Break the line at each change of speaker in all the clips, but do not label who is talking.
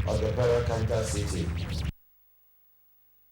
of the federal capital city.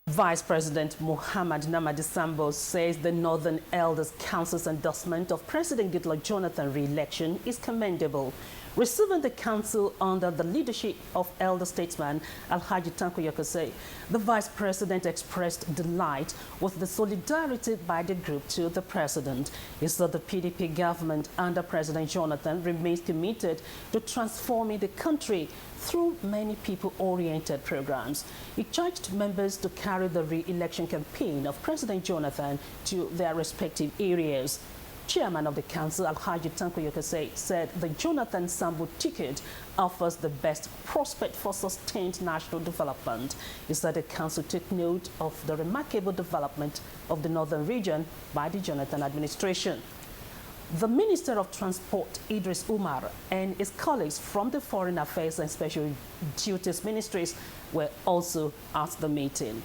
Vice President Muhammad Namadi Sambo says the Northern Elders Council's endorsement of President Goodluck Jonathan's re-election is commendable. Receiving the council under the leadership of elder statesman Alhaji Tanko Yokose, the vice president expressed delight with the solidarity by the group to the president. He said the PDP government under President Jonathan remains committed to transforming the country through many people-oriented programs. He charged members to carry the re-election campaign of President Jonathan to their respective areas. Chairman of the council, Alhaji Tanko Yokose, said the Jonathan Sambo ticket offers the best prospect for sustained national development. He said the council took note of the remarkable development of the northern region by the Jonathan administration. The Minister of Transport, Idris Umar, and his colleagues from the Foreign Affairs and Special Duties Ministries were also at the meeting.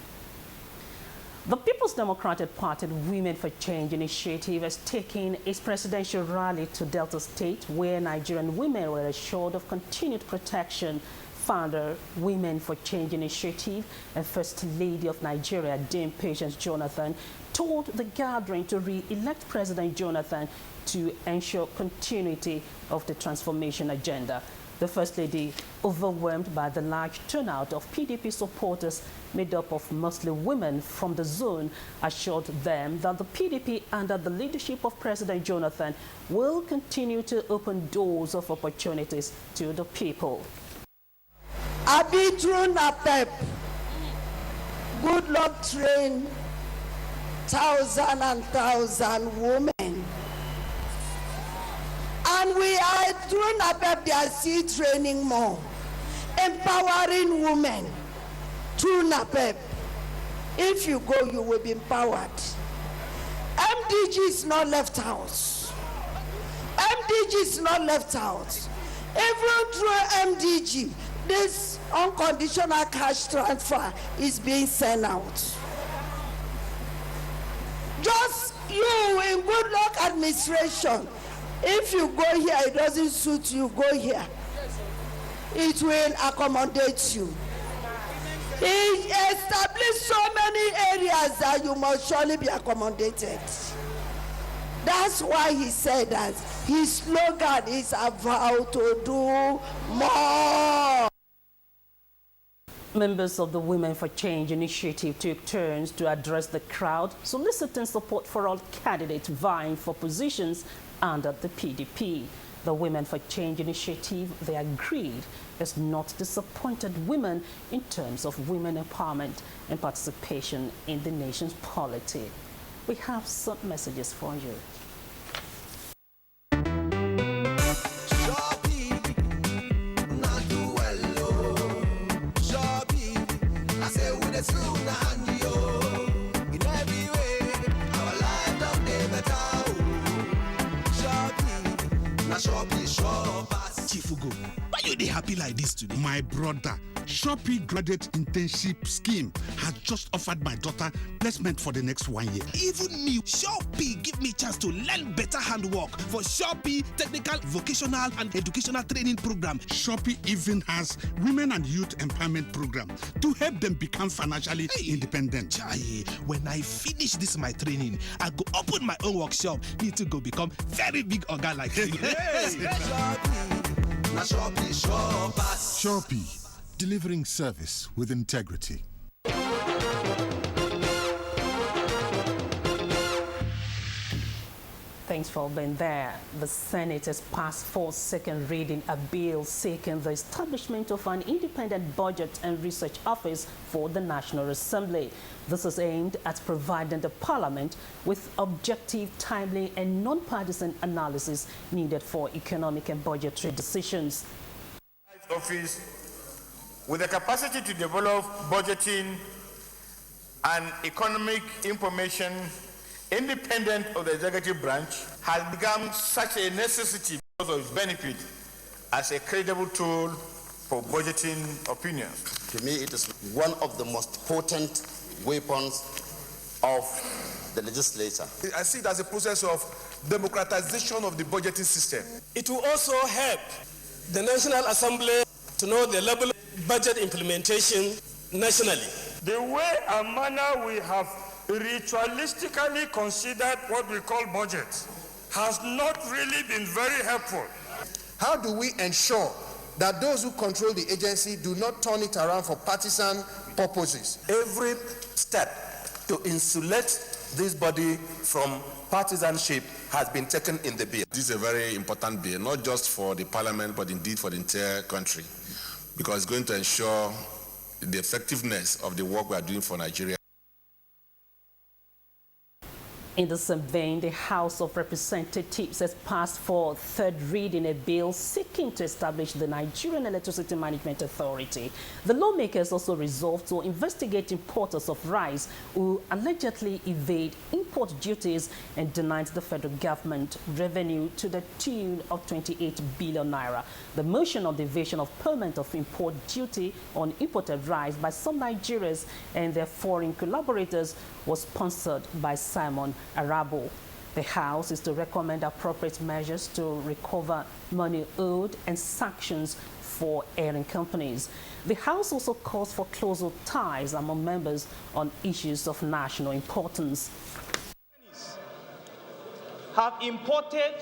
The People's Democratic Party Women for Change initiative has taken its presidential rally to Delta State, where Nigerian women were assured of continued protection. Founder, Women for Change initiative and First Lady of Nigeria, Dame Patience Jonathan, told the gathering to re-elect President Jonathan to ensure continuity of the transformation agenda. The First Lady, overwhelmed by the large turnout of PDP supporters made up of mostly women from the zone, assured them that the PDP under the leadership of President Jonathan will continue to open doors of opportunities to the people.
Abidru Napep, good luck train thousand and thousand women. And we are doing Napep, they are still training more, empowering women through Napep. If you go, you will be empowered. MDG is not left out. MDG is not left out. Even through MDG, this unconditional cash transfer is being sent out. Just you in good luck administration, if you go here, it doesn't suit you, go here. It will accommodate you. He established so many areas that you must surely be accommodated. That's why he said that his slogan is a vow to do more.
Members of the Women for Change initiative took turns to address the crowd, soliciting support for all candidates vying for positions under the PDP. The Women for Change initiative, they agreed, has not disappointed women in terms of women empowerment and participation in the nation's polity. We have some messages for you.
Why you dey happy like this today? My brother, Shopee Graduate Internship Scheme has just offered my daughter placement for the next 1 year.
Even me, Shopee give me chance to learn better handwork for Shopee Technical, Vocational and Educational Training Program.
Shopee even has Women and Youth Empowerment Program to help them become financially independent.
Chai, when I finish this my training, I go open my own workshop. Need to go become very big oga like you.
Shopee, delivering service with integrity.
Thanks for being there. The Senate has passed for second reading a bill seeking the establishment of an independent budget and research office for the National Assembly. This is aimed at providing the Parliament with objective, timely and non-partisan analysis needed for economic and budgetary decisions.
Office with the capacity to develop budgeting and economic information independent of the executive branch has become such a necessity because of its benefit as a credible tool for budgeting opinions.
To me, it is one of the most potent weapons of the legislature.
I see it as a process of democratization of the budgeting system.
It will also help the National Assembly to know the level of
budget implementation nationally.
The way and manner we have ritualistically considered what we call budget has not really been very helpful.
How do we ensure that those who control the agency do not turn it around for partisan purposes?
Every step to insulate this body from partisanship has been taken in the bill.
This is a very important bill, not just for the parliament, but indeed for the entire country, because it's going to ensure the effectiveness of the work we are doing for Nigeria.
In the same vein, the House of Representatives has passed for third reading a bill seeking to establish the Nigerian Electricity Management Authority. The lawmakers also resolved to investigate importers of rice who allegedly evade import duties and denied the federal government revenue to the tune of 28 billion naira. The motion on the evasion of payment of import duty on imported rice by some Nigerians and their foreign collaborators was sponsored by Simon Arabo. The House is to recommend appropriate measures to recover money owed and sanctions for airing companies. The House also calls for closer ties among members on issues of national importance.
Have imported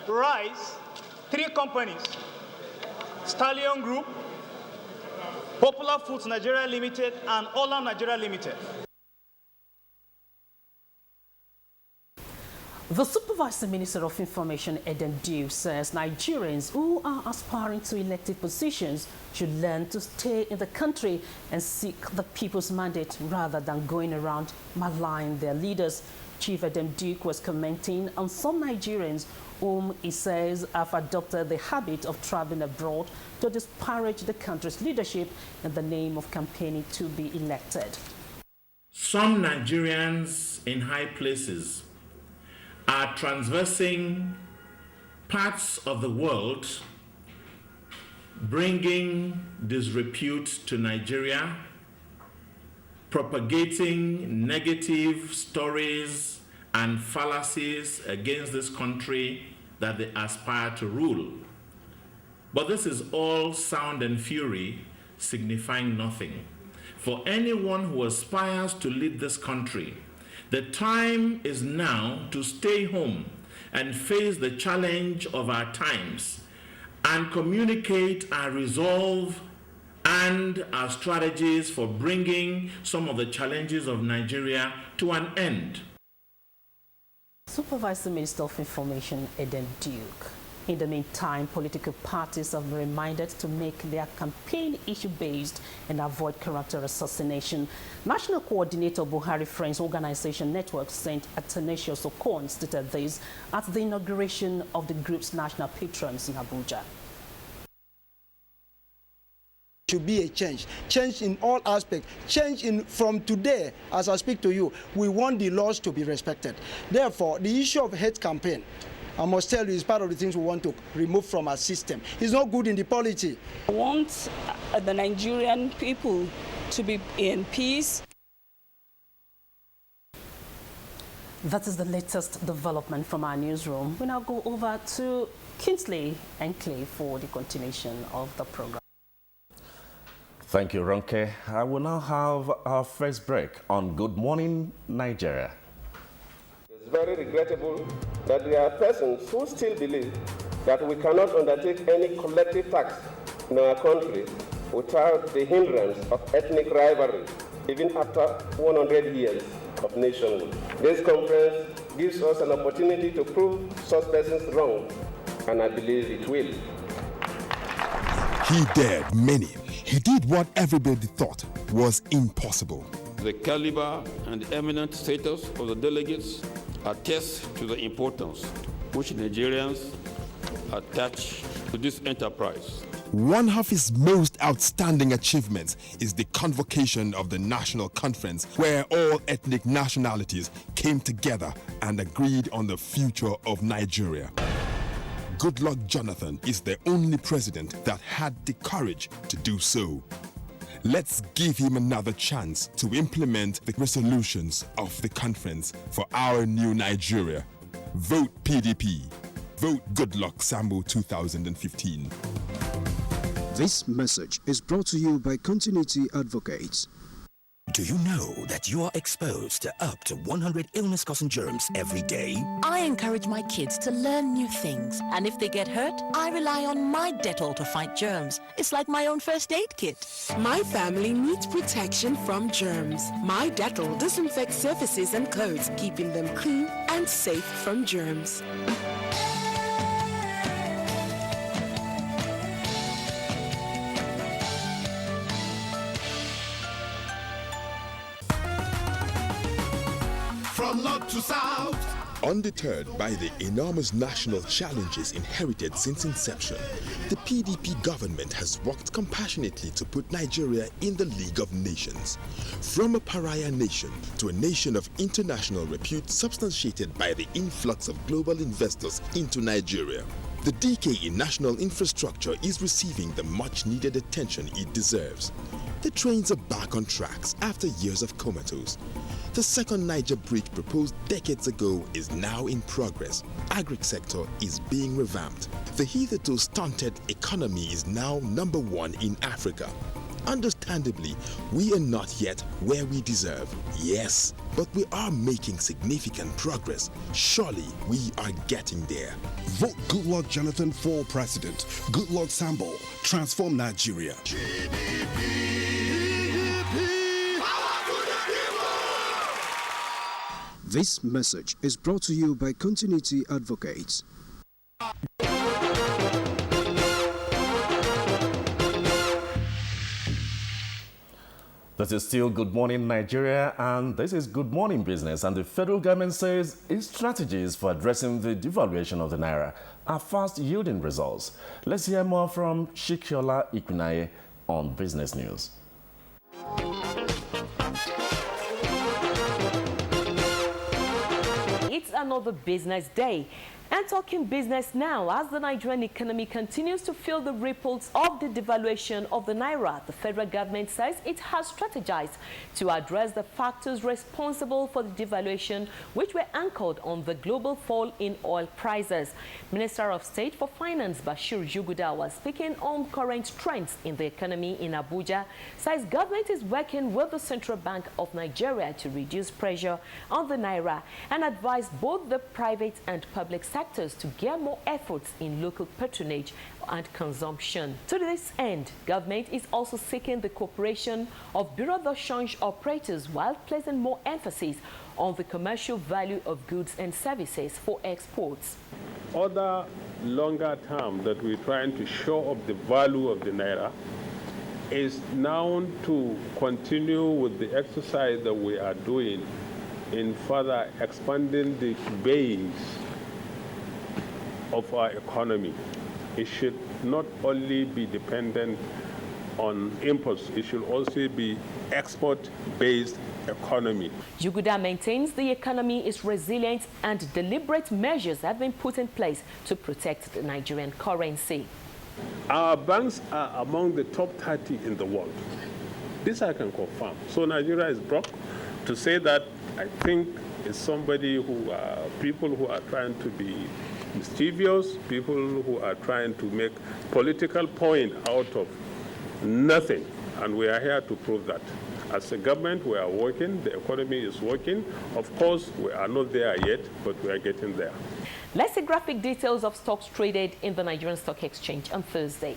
rice, 3 companies, Stallion Group, Popular Foods Nigeria Limited, and Olam Nigeria Limited.
The Supervising Minister of Information, Eden Duke, says Nigerians who are aspiring to elected positions should learn to stay in the country and seek the people's mandate rather than going around maligning their leaders. Chief Eden Duke was commenting on some Nigerians whom he says have adopted the habit of traveling abroad to disparage the country's leadership in the name of campaigning to be elected.
Some Nigerians in high places are transversing parts of the world, bringing disrepute to Nigeria, propagating negative stories and fallacies against this country that they aspire to rule. But this is all sound and fury, signifying nothing. For anyone who aspires to lead this country, the time is now to stay home and face the challenge of our times and communicate our resolve and our strategies for bringing some of the challenges of Nigeria to an end.
Supervising Minister of Information, Eden Duke. In the meantime, political parties have been reminded to make their campaign issue-based and avoid character assassination. National Coordinator Buhari Friends Organization Network St. Athanasius Okon stated this at the inauguration of the group's national patrons in Abuja.
Should be a change in all aspects, from today. As I speak to you, we want the laws to be respected. Therefore, the issue of hate campaign, I must tell you, is part of the things we want to remove from our system. It's not good in the polity.
I want the Nigerian people to be in peace.
That is the latest development from our newsroom. We now go over to Kingsley and Clay for the continuation of the program.
Thank you, Ronke. I will now have our first break on Good Morning Nigeria.
It's very regrettable that there are persons who still believe that we cannot undertake any collective task in our country without the hindrance of ethnic rivalry, even after 100 years of nationhood. This conference gives us an opportunity to prove such persons wrong, and I believe it will.
He dared many. He did what everybody thought was impossible.
The caliber and eminent status of the delegates attest to the importance which Nigerians attach to this enterprise.
One of his most outstanding achievements is the convocation of the National Conference, where all ethnic nationalities came together and agreed on the future of Nigeria. Goodluck Jonathan is the only president that had the courage to do so. Let's give him another chance to implement the resolutions of the conference for our new Nigeria. Vote PDP. Vote Goodluck Sambo 2015.
This message is brought to you by Continuity Advocates.
Do you know that you are exposed to up to 100 illness-causing germs every day?
I encourage my kids to learn new things, and if they get hurt, I rely on my Dettol to fight germs. It's like my own first aid kit.
My family needs protection from germs. My Dettol disinfects surfaces and clothes, keeping them clean and safe from germs.
From north to south.
Undeterred by the enormous national challenges inherited since inception, the PDP government has worked compassionately to put Nigeria in the League of Nations. From a pariah nation to a nation of international repute substantiated by the influx of global investors into Nigeria. The decay in national infrastructure is receiving the much-needed attention it deserves. The trains are back on tracks after years of comatose. The second Niger bridge proposed decades ago is now in progress. Agri-sector is being revamped. The hitherto stunted economy is now #1 in Africa. Understandably, we are not yet where we deserve. Yes, but we are making significant progress. Surely we are getting there.
Vote Goodluck Jonathan for president. Goodluck Sambo. Transform Nigeria.
This message is brought to you by Continuity Advocates.
This is still Good Morning Nigeria, and this is Good Morning Business. And the federal government says its strategies for addressing the devaluation of the naira are fast yielding results. Let's hear more from Shikiola Ikinaye on Business News.
It's another business day. And talking business now, as the Nigerian economy continues to feel the ripples of the devaluation of the naira, the federal government says it has strategized to address the factors responsible for the devaluation, which were anchored on the global fall in oil prices. Minister of State for Finance Bashir Yuguda was speaking on current trends in the economy in Abuja, says government is working with the Central Bank of Nigeria to reduce pressure on the naira and advise both the private and public sectors to gear more efforts in local patronage and consumption. To this end, government is also seeking the cooperation of bureau de change operators while placing more emphasis on the commercial value of goods and services for exports.
Other longer term that we're trying to show up the value of the naira is now to continue with the exercise that we are doing in further expanding the base of our economy. It should not only be dependent on imports, it should also be export-based economy.
Yuguda maintains the economy is resilient and deliberate measures have been put in place to protect the Nigerian currency.
Our banks are among the top 30 in the world. This I can confirm. So Nigeria is broke. To say that, I think, is somebody who people who are trying to be mischievous, people who are trying to make political point out of nothing. And we are here to prove that. As a government, we are working, the economy is working. Of course, we are not there yet, but we are getting there.
Let's see graphic details of stocks traded in the Nigerian Stock Exchange on Thursday.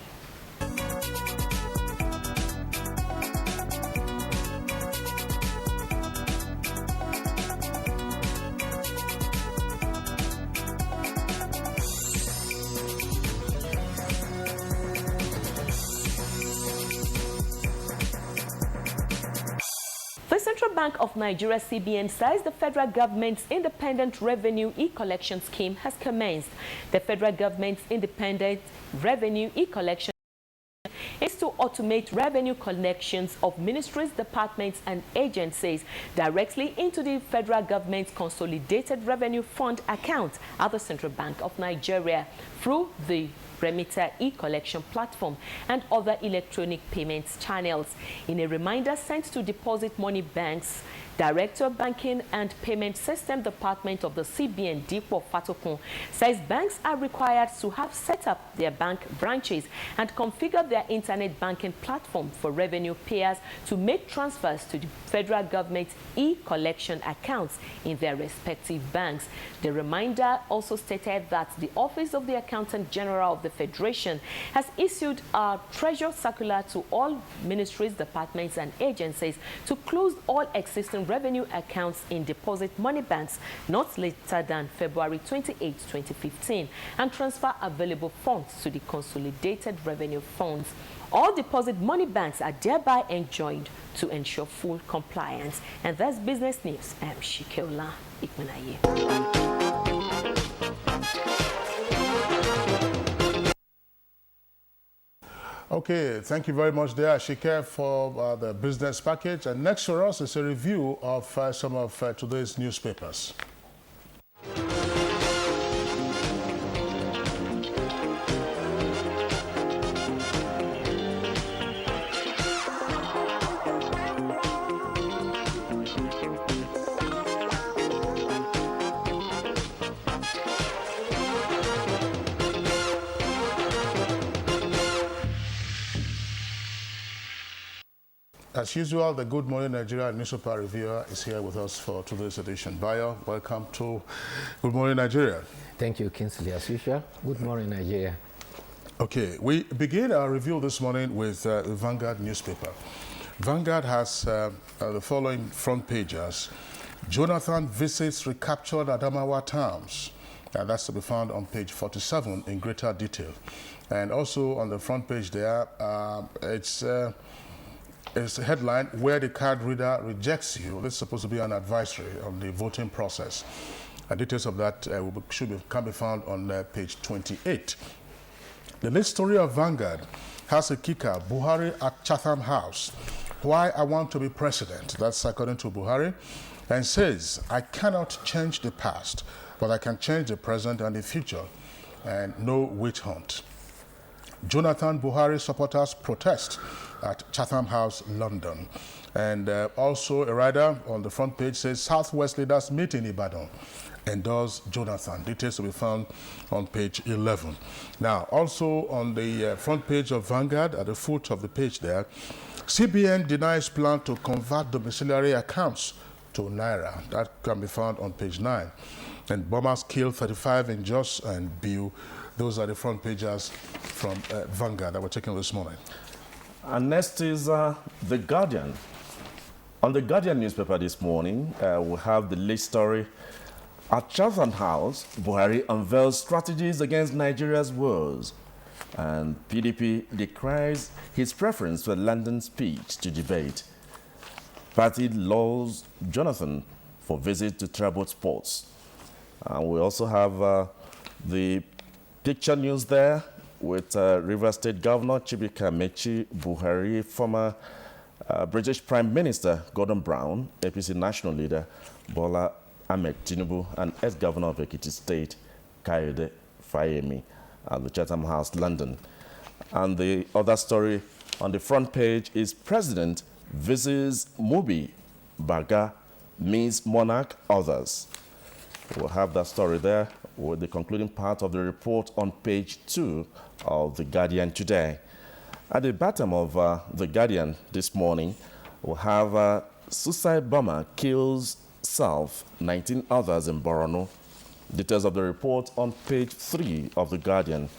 The Central Bank of Nigeria, CBN, says the federal government's independent revenue e-collection scheme has commenced. The federal government's independent revenue e-collection is to automate revenue collections of ministries, departments, and agencies directly into the federal government's consolidated revenue fund account at the Central Bank of Nigeria through the remitter e-collection platform, and other electronic payments channels. In a reminder sent to Deposit Money Banks, Director of Banking and Payment System Department of the CBN, Dipo Fatokun, says banks are required to have set up their bank branches and configure their internet banking platform for revenue payers to make transfers to the federal government e-collection accounts in their respective banks. The reminder also stated that the Office of the Accountant General of the Federation has issued a treasury circular to all ministries, departments, and agencies to close all existing revenue accounts in deposit money banks not later than February 28, 2015, and transfer available funds to the consolidated revenue funds. All deposit money banks are thereby enjoined to ensure full compliance. And that's business news. I'm Shikeola Ikmenaye.
Okay, thank you very much there, Shike, for the business package. And next for us is a review of some of today's newspapers. As usual, the Good Morning Nigeria newspaper reviewer is here with us for today's edition. Bayo, welcome to Good Morning Nigeria.
Thank you, Kingsley. As usual, Good Morning Nigeria.
Okay, we begin our review this morning with the Vanguard newspaper. Vanguard has the following front pages. Jonathan visits recaptured Adamawa towns. That's to be found on page 47 in greater detail. And also on the front page there, it's a headline, Where the Card Reader Rejects You. This is supposed to be an advisory on the voting process. Details of that can be found on page 28. The next story of Vanguard has a kicker, Buhari at Chatham House. Why I want to be president. That's according to Buhari. And says, I cannot change the past, but I can change the present and the future. And no witch hunt. Jonathan Buhari supporters protest at Chatham House, London. And also a rider on the front page says, Southwest leaders meet in Ibadan. Endorse Jonathan. Details will be found on page 11. Now, also on the front page of Vanguard, at the foot of the page there, CBN denies plan to convert domiciliary accounts to Naira. That can be found on page 9. And bombers kill 35 in Jos and Biu. Those are the front pages from Vanguard that we're taking this morning.
And next is The Guardian. On The Guardian newspaper this morning, we have the lead story. At Chatham House, Buhari unveils strategies against Nigeria's woes. And PDP decries his preference for a London speech to debate. Party laws Jonathan for visit to Trabot Sports. And we also have the picture news there with Rivers State Governor Chibika Mechi Buhari, former British Prime Minister Gordon Brown, APC National Leader Bola Ahmed Tinubu, and ex-Governor of Ekiti State Kayode Fayemi at the Chatham House, London. And the other story on the front page is President visits Mubi, Baga, meets monarch, others. We'll have that story there with the concluding part of the report on page 2 of The Guardian today. At the bottom of The Guardian this morning, we'll have suicide bomber kills self, 19 others in Borno. Details of the report on page 3 of The Guardian.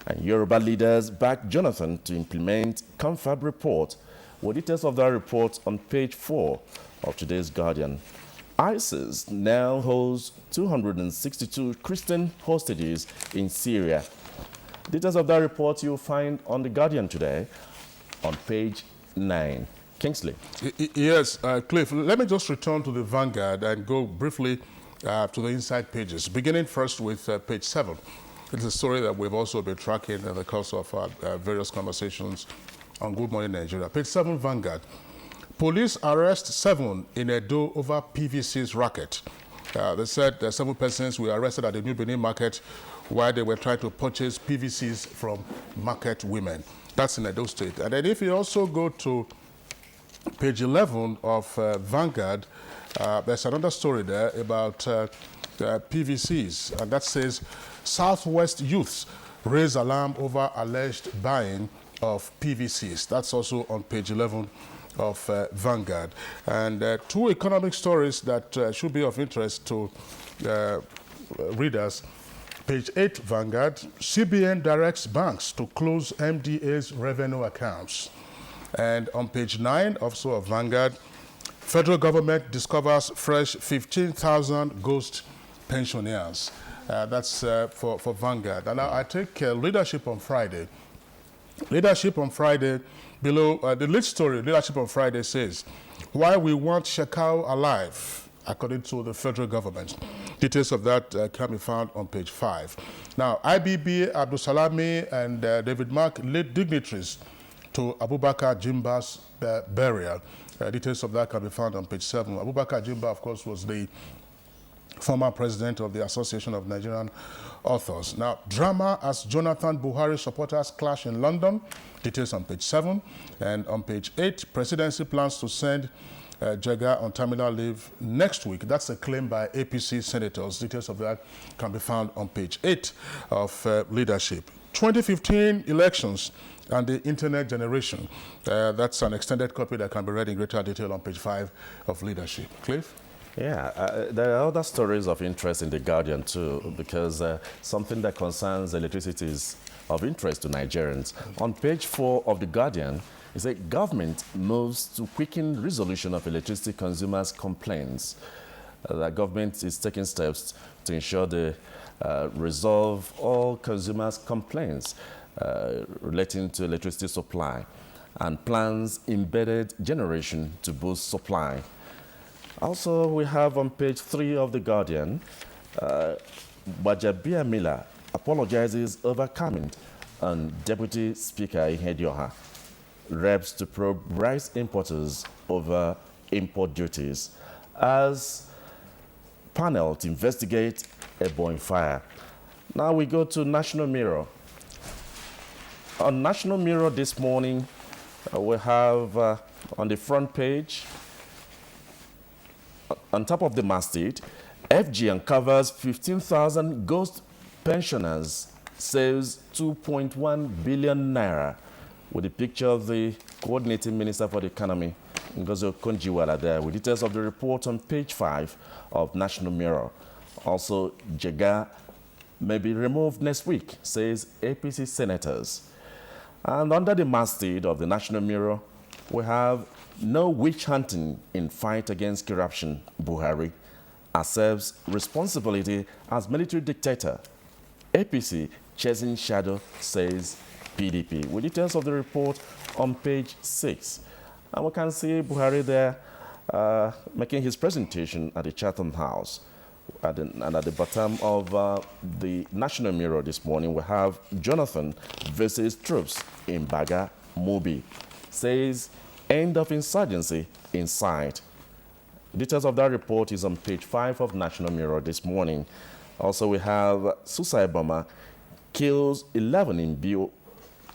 And Yoruba leaders back Jonathan to implement Confab report. With details of that report on page 4 of today's Guardian. ISIS now holds 262 Christian hostages in Syria. Details of that report you'll find on The Guardian today on page 9. Kingsley.
Yes, Cliff, let me just return to the Vanguard and go briefly to the inside pages, beginning first with page 7. It's a story that we've also been tracking in the course of various conversations on Good Morning Nigeria. Page 7, Vanguard. Police arrest 7 in Edo over PVC's racket. They said 7 persons were arrested at the New Benin market while they were trying to purchase PVCs from market women. That's in Edo State. And then if you also go to page 11 of Vanguard, there's another story there about PVCs, and that says Southwest youths raise alarm over alleged buying of PVCs. That's also on page 11 of Vanguard. And two economic stories that should be of interest to readers. Page 8, Vanguard, CBN directs banks to close MDA's revenue accounts. And on page 9, also of Vanguard, federal government discovers fresh 15,000 ghost pensioners. That's for Vanguard. And now I take Leadership on Friday. Leadership on Friday, below the lead story, Leadership on Friday says, why we want Shekau alive, according to the federal government. Details of that can be found on page 5. Now, IBB, Abdul Salami, and David Mark lead dignitaries to Abubakar Jimba's burial. Details of that can be found on page 7. Abubakar Jimba, of course, was the former president of the Association of Nigerian Authors. Now, drama as Jonathan Buhari supporters clash in London. Details on page 7. And on page 8, presidency plans to send Jega on terminal leave next week. That's a claim by APC senators. Details of that can be found on page 8 of Leadership. 2015 elections and the internet generation. That's an extended copy that can be read in greater detail on page 5 of Leadership. Cliff?
Yeah, there are other stories of interest in The Guardian too, because something that concerns electricity is of interest to Nigerians. On page 4 of The Guardian, it says government moves to quicken resolution of electricity consumers' complaints. The government is taking steps to ensure they resolve all consumers' complaints relating to electricity supply and plans embedded generation to boost supply. Also, we have on page 3 of The Guardian, Bajabia Miller apologizes over comment on Deputy Speaker Ihedioha. Reps to probe rice importers over import duties as panel to investigate a Boeing fire. Now we go to National Mirror. On National Mirror this morning, we have on the front page, on top of the masthead, FG uncovers 15,000 ghost pensioners, saves 2.1 billion naira, with a picture of the coordinating minister for the economy, Ngozi Okonjo-Iweala, there, with details of the report on page 5 of National Mirror. Also, Jega may be removed next week, says APC senators. And under the masthead of the National Mirror, we have no witch hunting in fight against corruption. Buhari accepts responsibility as military dictator. APC chasing shadow, says PDP. With details of the report on page 6. And we can see Buhari there making his presentation at the Chatham House. And at the bottom of the National Mirror this morning, we have Jonathan visits troops in Baga, Mubi. Says end of insurgency in sight. Details of that report is on page 5 of National Mirror this morning. Also, we have suicide bomber kills 11 in Bio,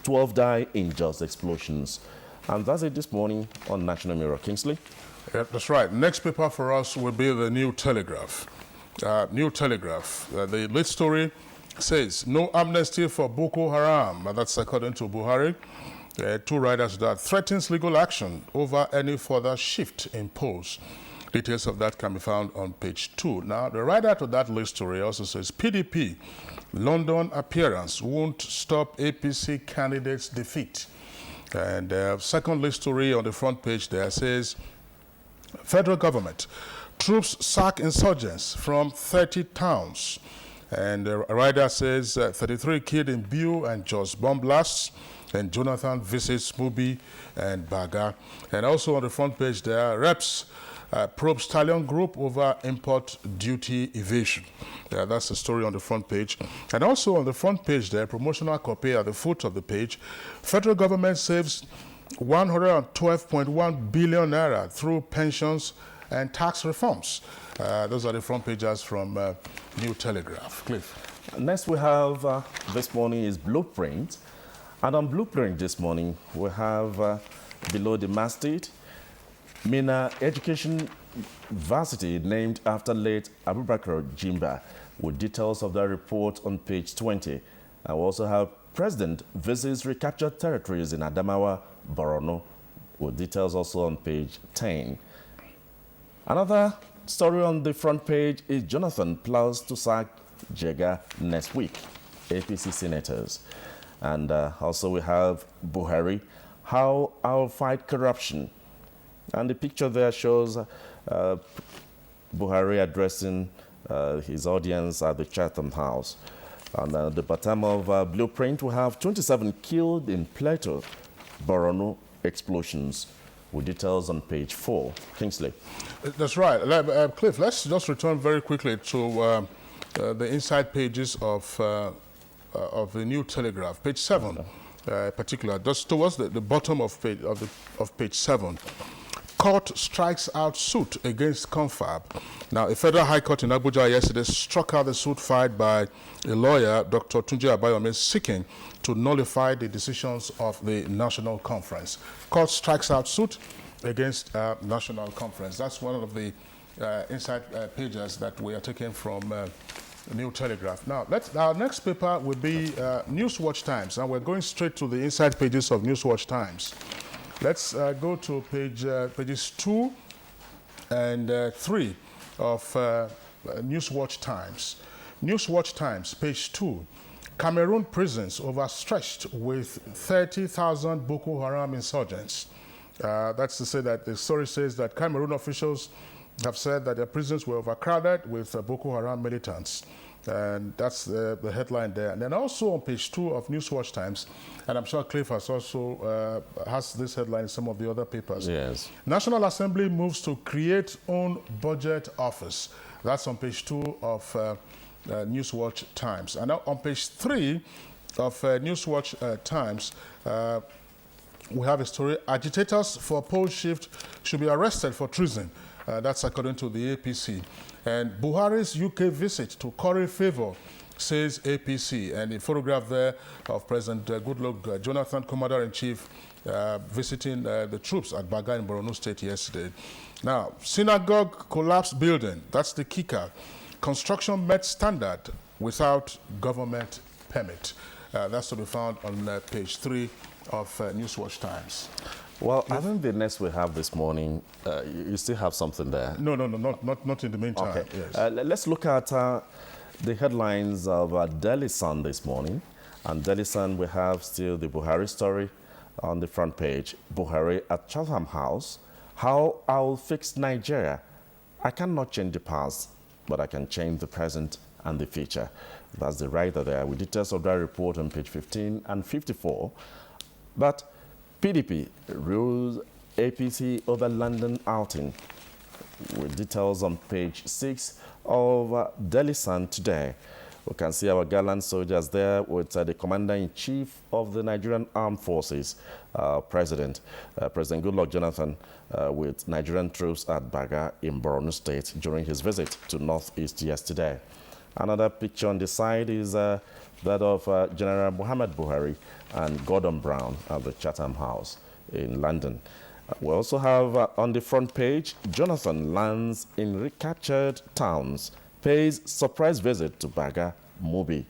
12 die in just explosions. And that's it this morning on National Mirror. Kingsley?
Yeah, that's right. Next paper for us will be the New Telegraph. New Telegraph. The lead story says, no amnesty for Boko Haram. That's according to Buhari. Two writers that threatens legal action over any further shift in polls. Details of that can be found on page 2. Now, the writer to that lead story also says, PDP, London appearance won't stop APC candidates' defeat. And second lead story on the front page there says, federal government, troops sack insurgents from 30 towns. And the writer says 33 killed in Biu and Jos bomb blasts. And Jonathan visits Mubi and Baga. And also on the front page there, reps probe Stallion Group over import duty evasion. That's the story on the front page. And also on the front page there, promotional copy at the foot of the page, federal government saves 112.1 billion naira through pensions and tax reforms. Those are the front pages from New Telegraph. Cliff.
Next we have this morning is Blueprint. And on Blueprint this morning, we have below the masthead, Mina Education Varsity named after late Abubakar Jimba, with details of that report on page 20. And we also have President visits recaptured territories in Adamawa, Borno, with details also on page 10. Another story on the front page is Jonathan plans to sack Jega next week, APC senators. And also we have Buhari, how I'll fight corruption. And the picture there shows Buhari addressing his audience at the Chatham House. And at the bottom of Blueprint, we have 27 killed in Plateau, Borno explosions, with details on page 4. Kingsley.
That's right. Cliff, let's just return very quickly to the inside pages of the New Telegraph, page 7, particular, just towards the bottom of page 7. Court strikes out suit against Confab. Now, a federal high court in Abuja yesterday struck out the suit filed by a lawyer, Dr. Tunji Abayomi, seeking to nullify the decisions of the National Conference. Court strikes out suit against National Conference. That's one of the inside pages that we are taking from the New Telegraph. Now, our next paper will be Newswatch Times, and we're going straight to the inside pages of Newswatch Times. Let's go to pages 2 and 3 of Newswatch Times. Newswatch Times, page 2. Cameroon prisons overstretched with 30,000 Boko Haram insurgents. That's to say that the story says that Cameroon officials have said that their prisons were overcrowded with Boko Haram militants. And that's the headline there. And then also on page 2 of Newswatch Times, and I'm sure Cliff has also has this headline in some of the other papers.
Yes.
National Assembly moves to create own budget office. That's on page 2 of Newswatch Times. And now on page 3 of Newswatch Times, we have a story. Agitators for poll shift should be arrested for treason. That's according to the APC. And Buhari's UK visit to curry favor, says APC. And a photograph there of President Goodluck Jonathan, Commander-in-Chief, visiting the troops at Baga in Borno State yesterday. Now, synagogue collapse building, that's the kicker. Construction met standard without government permit. That's to be found on page 3 of Newswatch Times.
Well, I think the next we have this morning, you still have something there.
No, not in the meantime.
Okay.
Yes.
Let's look at the headlines of Daily Sun this morning. And Daily Sun, we have still the Buhari story on the front page. Buhari at Chatham House, how I'll fix Nigeria. I cannot change the past, but I can change the present and the future. That's the writer there with details of that report on page 15 and 54. But PDP rules APC over London outing, with details on page 6 of Daily Sun today. We can see our gallant soldiers there with the Commander-in-Chief of the Nigerian Armed Forces, President Goodluck Jonathan, with Nigerian troops at Baga in Borno State during his visit to Northeast yesterday. Another picture on the side is that of General Muhammad Buhari and Gordon Brown at the Chatham House in London. We also have on the front page, Jonathan lands in recaptured towns, pays surprise visit to Baga, Mubi.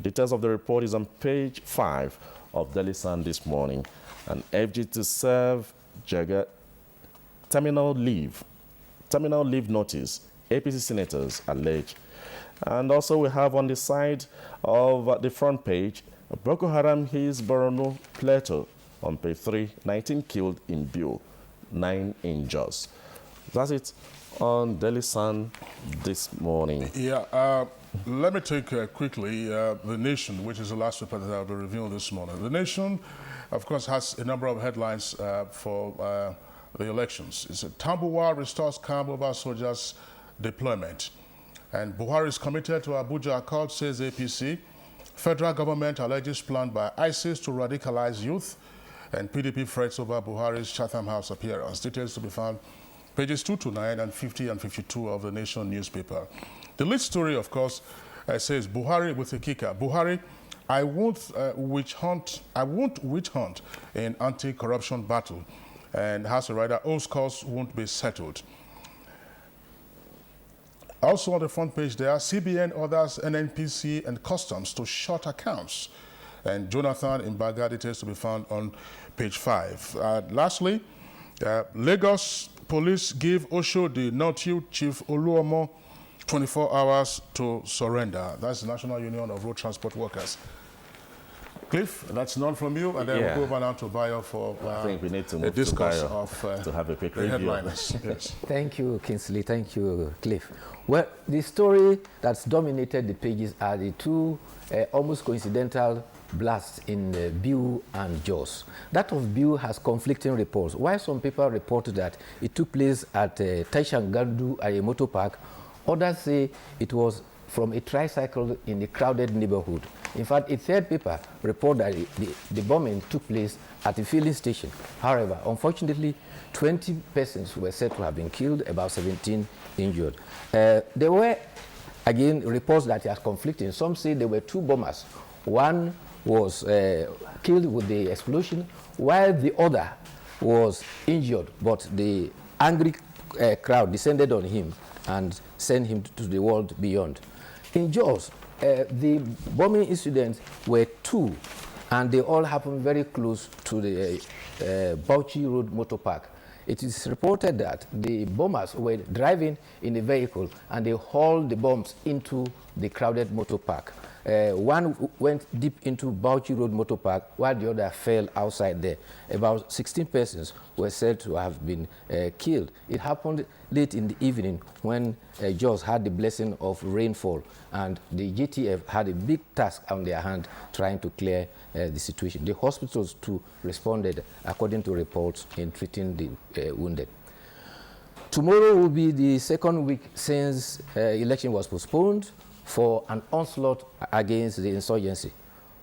Details of the report is on page 5 of Daily Sun this morning. And FG to serve Jega terminal leave notice, APC senators allege. And also we have on the side of the front page, Boko Haram hits Borno Plateau on page 3, 19 killed in Biu, 9 in Jos. That's it on Daily Sun this morning.
Yeah, let me take quickly The Nation, which is the last paper that I'll be reviewing this morning. The Nation, of course, has a number of headlines for the elections. It's a Tambuwal restores calm over soldiers' deployment. And Buhari is committed to Abuja Accord, says APC. Federal government alleges plan by ISIS to radicalize youth. And PDP frets over Buhari's Chatham House appearance. Details to be found pages 2 to 9 and 50 and 52 of the Nation newspaper. The lead story, of course, says Buhari with a kicker. Buhari, I won't witch hunt in anti-corruption battle, and has a writer, all scores won't be settled. Also on the front page there, CBN orders NNPC and Customs to shut accounts. And Jonathan in Baga, details to be found on page 5. Lastly, Lagos police give Oshodi North Chief Oluomo 24 hours to surrender. That's the National Union of Road Transport Workers. Cliff, that's none from you, and then we'll go over now to Bayo for
I think we need to move
a discuss
to Bayo
of
to have a quick
the
review.
headliners. Yes.
Thank you, Kingsley. Thank you, Cliff. Well, the story that's dominated the pages are the two almost coincidental blasts in Biu and Jos. That of Biu has conflicting reports. While some people report that it took place at Taishangandu at a motor park, others say it was from a tricycle in a crowded neighborhood. In fact, a third paper report that the bombing took place at a filling station. However, unfortunately, 20 persons were said to have been killed, about 17 injured. There were, again, reports that are conflicting. Some say there were two bombers. One was killed with the explosion, while the other was injured, but the angry crowd descended on him and sent him to the world beyond. In Jos, the bombing incidents were two, and they all happened very close to the Bauchi Road Motor Park. It is reported that the bombers were driving in a vehicle and they hauled the bombs into the crowded motor park. One went deep into Bauchi Road Motor Park while the other fell outside there. About 16 persons were said to have been killed. It happened late in the evening when Jos had the blessing of rainfall, and the GTF had a big task on their hand trying to clear the situation. The hospitals too responded according to reports in treating the wounded. Tomorrow will be the second week since election was postponed for an onslaught against the insurgency.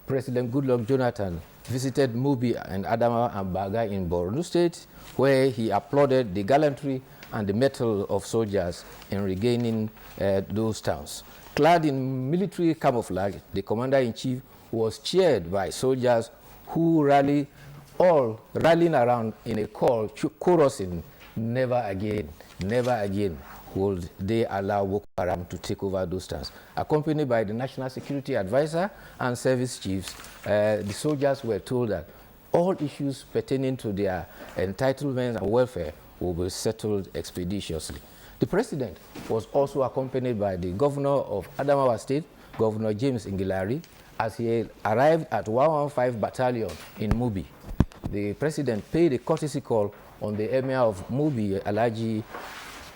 President Goodluck Jonathan visited Mubi and Adamawa and Baga in Borno State, where he applauded the gallantry and the mettle of soldiers in regaining those towns. Clad in military camouflage, the commander-in-chief was cheered by soldiers who rallying around in a call chorusing, "Never again, never again would they allow Boko Haram to take over those towns." Accompanied by the National Security Advisor and service chiefs, the soldiers were told that all issues pertaining to their entitlements and welfare will be settled expeditiously. The president was also accompanied by the governor of Adamawa State, Governor James Ngilari, as he arrived at 115 Battalion in Mubi. The president paid a courtesy call on the emir of Mubi, Alhaji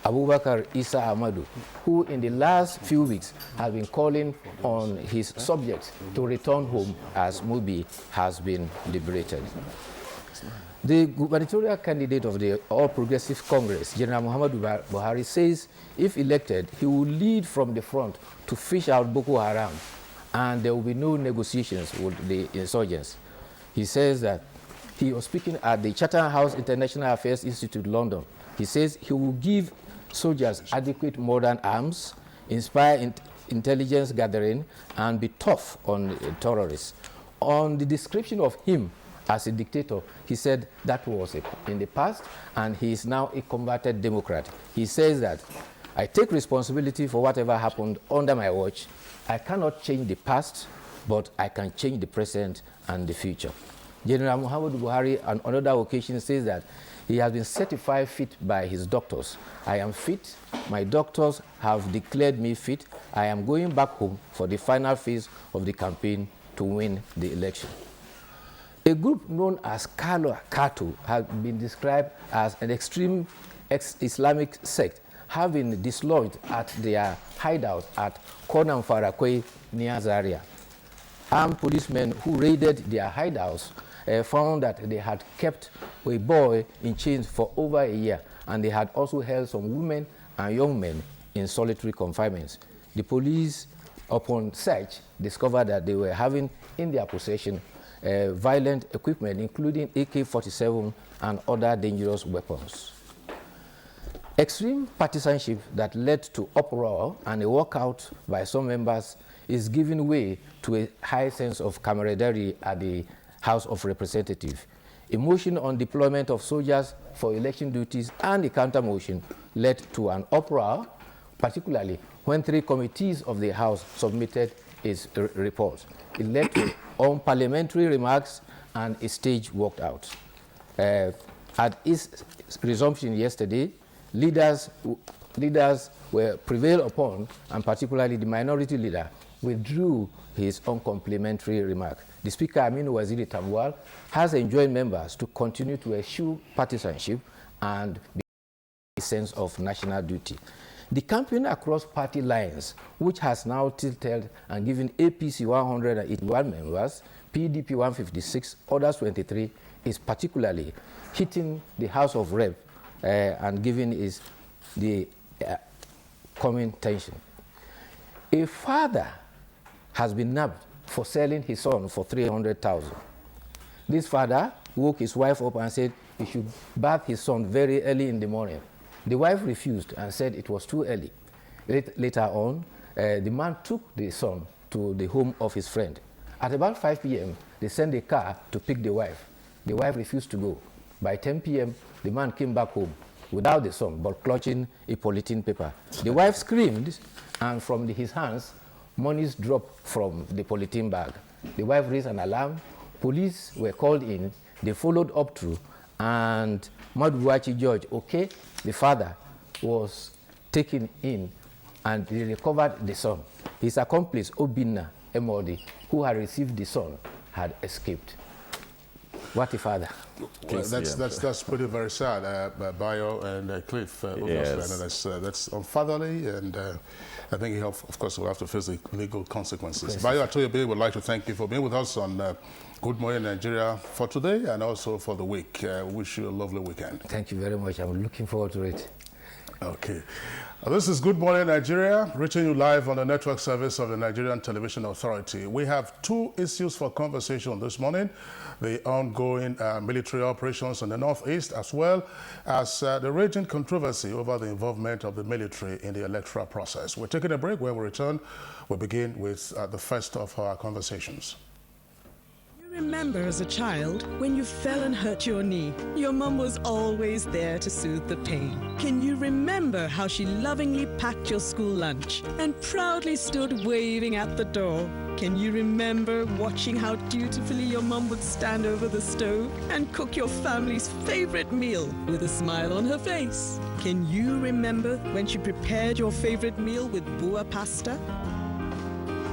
Abubakar Isa Ahmadu, who in the last few weeks has been calling on his subjects to return home as Mubi has been liberated. The gubernatorial candidate of the All Progressive Congress, General Muhammadu Buhari, says if elected, he will lead from the front to fish out Boko Haram, and there will be no negotiations with the insurgents. He says that he was speaking at the Chatham House International Affairs Institute, London. He says he will give soldiers adequate modern arms, inspire intelligence gathering, and be tough on terrorists. On the description of him as a dictator, he said that was in the past, and he is now a converted Democrat. He says that, "I take responsibility for whatever happened under my watch. I cannot change the past, but I can change the present and the future." General Muhammadu Buhari, on another occasion, says that he has been certified fit by his doctors. "I am fit. My doctors have declared me fit. I am going back home for the final phase of the campaign to win the election." A group known as Kato has been described as an extreme Islamic sect, having dislodged at their hideout at Konam Farakwe near Zaria. Armed policemen who raided their hideouts found that they had kept a boy in chains for over a year, and they had also held some women and young men in solitary confinement. The police, upon search, discovered that they were having in their possession violent equipment, including AK-47 and other dangerous weapons. Extreme partisanship that led to uproar and a walkout by some members is giving way to a high sense of camaraderie at the House of Representatives. A motion on deployment of soldiers for election duties and a counter motion led to an uproar, particularly when 3 committees of the House submitted its report. It led to unparliamentary remarks and a stage walked out. At its resumption yesterday, leaders were prevailed upon, and particularly the minority leader withdrew his uncomplimentary remark. The Speaker, Aminu Waziri Tambuwal, has enjoined members to continue to eschew partisanship and a sense of national duty. The campaign across party lines, which has now tilted and given APC 181 members, PDP 156, others 23, is particularly hitting the House of Rep and giving is the coming tension. A father has been nabbed for selling his son for 300,000. This father woke his wife up and said he should bath his son very early in the morning. The wife refused and said it was too early. Later on, the man took the son to the home of his friend. At about 5 p.m., they sent a car to pick the wife. The wife refused to go. By 10 p.m., the man came back home without the son, but clutching a polythene paper. The wife screamed, and from his hands, monies dropped from the polythene bag. The wife raised an alarm. Police were called in. They followed up through, and Maduwachi George, okay, the father, was taken in, and they recovered the son. His accomplice, Obinna Emodi, who had received the son, had escaped. What a father.
Well, that's pretty very sad, Bayo and Cliff.
Yes.
That's unfatherly, and I think he, of course, will have to face the legal consequences. Bayo Atoyobe would like to thank you for being with us on Good Morning Nigeria for today and also for the week. Wish you a lovely weekend.
Thank you very much. I'm looking forward to it.
Okay. This is Good Morning Nigeria, reaching you live on the network service of the Nigerian Television Authority. We have 2 issues for conversation this morning: the ongoing military operations in the Northeast, as well as the raging controversy over the involvement of the military in the electoral process. We're taking a break. When we return, we'll begin with the first of our conversations.
Remember as a child when you fell and hurt your knee, your mum was always there to soothe the pain. Can you remember how she lovingly packed your school lunch and proudly stood waving at the door? Can you remember watching how dutifully your mum would stand over the stove and cook your family's favorite meal with a smile on her face? Can you remember when she prepared your favorite meal with bua pasta?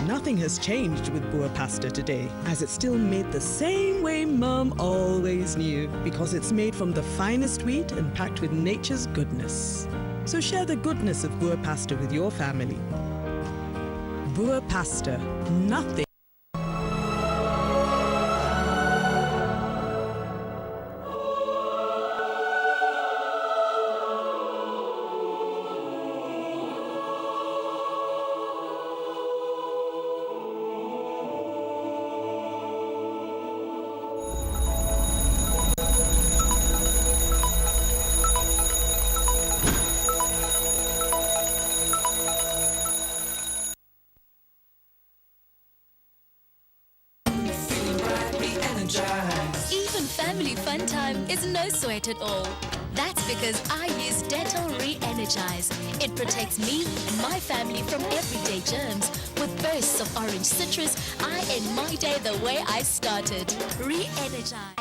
Nothing has changed with bua pasta today, as it's still made the same way Mum always knew, because it's made from the finest wheat and packed with nature's goodness. So share the goodness of bua pasta with your family. Bua pasta, nothing.
Even family fun time is no sweat at all. That's because I use Dettol Re-Energize. It protects me and my family from everyday germs. With bursts of orange citrus, I end my day the way I started. Re-Energize.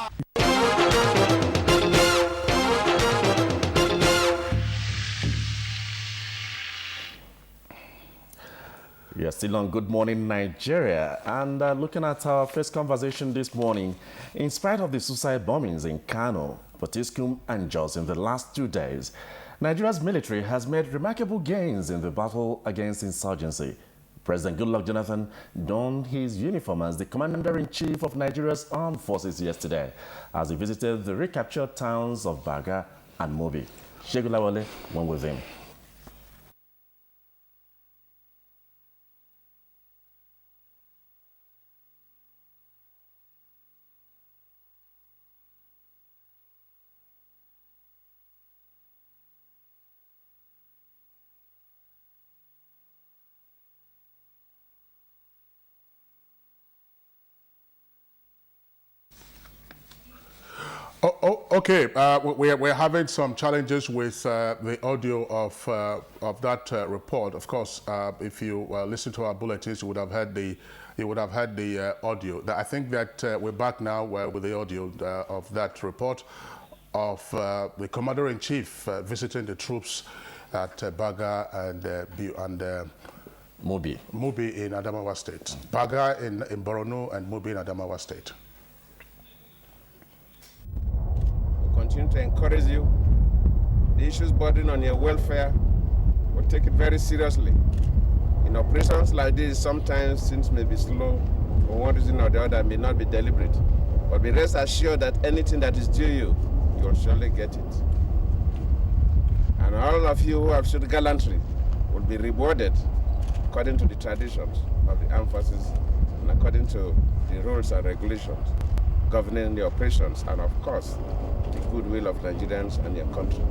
We are still on Good Morning Nigeria, and looking at our first conversation this morning, in spite of the suicide bombings in Kano, Potiskum and Jos in the last 2 days, Nigeria's military has made remarkable gains in the battle against insurgency. President Goodluck Jonathan donned his uniform as the Commander-in-Chief of Nigeria's armed forces yesterday as he visited the recaptured towns of Baga and Mobi. Shegulawale went with him.
Okay, we're having some challenges with the audio of that report. Of course, if you listen to our bulletins, you would have heard the audio. I think that we're back now with the audio of that report of the Commander-in-Chief visiting the troops at Baga and Mubi in Adamawa State. Baga in Borno and Mubi in Adamawa State.
Continue to encourage you. The issues bordering on your welfare, will take it very seriously. In operations like this, sometimes things may be slow, for one reason or the other, may not be deliberate. But be rest assured that anything that is due you, you will surely get it. And all of you who have showed gallantry will be rewarded according to the traditions of the armed forces and according to the rules and regulations governing the operations, and of course, the goodwill of Nigerians and your country.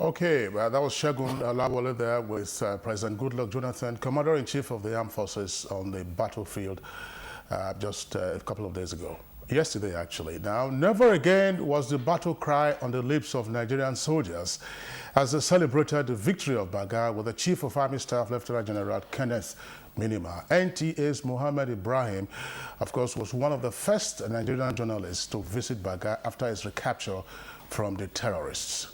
Okay, that was Segun Lawole there with President Goodluck Jonathan, Commander-in-Chief of the Armed Forces, on the battlefield just a couple of days ago. Yesterday, actually. Now, never again was the battle cry on the lips of Nigerian soldiers as they celebrated the victory of Baga with the Chief of Army Staff, Lieutenant General Kenneth Minima. NTA's Mohammed Ibrahim, of course, was one of the first Nigerian journalists to visit Baga after his recapture from the terrorists.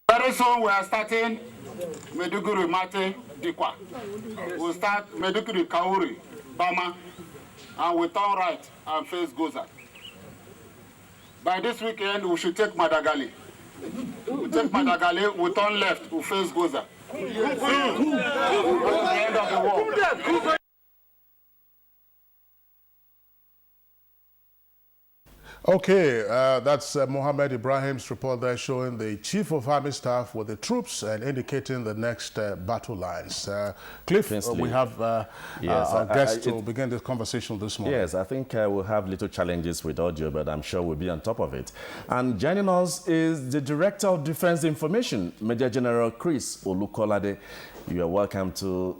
Very soon we are starting Meduguri Mate Dikwa. We'll start Meduguri Kauri, Bama, and we turn right and face Goza. By this weekend, we should take Madagali. We take Madagali, we turn left, we face Goza. That's the end of the war.
Okay, that's Mohammed Ibrahim's report there showing the Chief of Army Staff with the troops and indicating the next battle lines. Cliff, we have our guest to begin this conversation this morning.
Yes, I think we'll have little challenges with audio, but I'm sure we'll be on top of it. And joining us is the Director of Defense Information, Major General Chris Olukolade. You are welcome to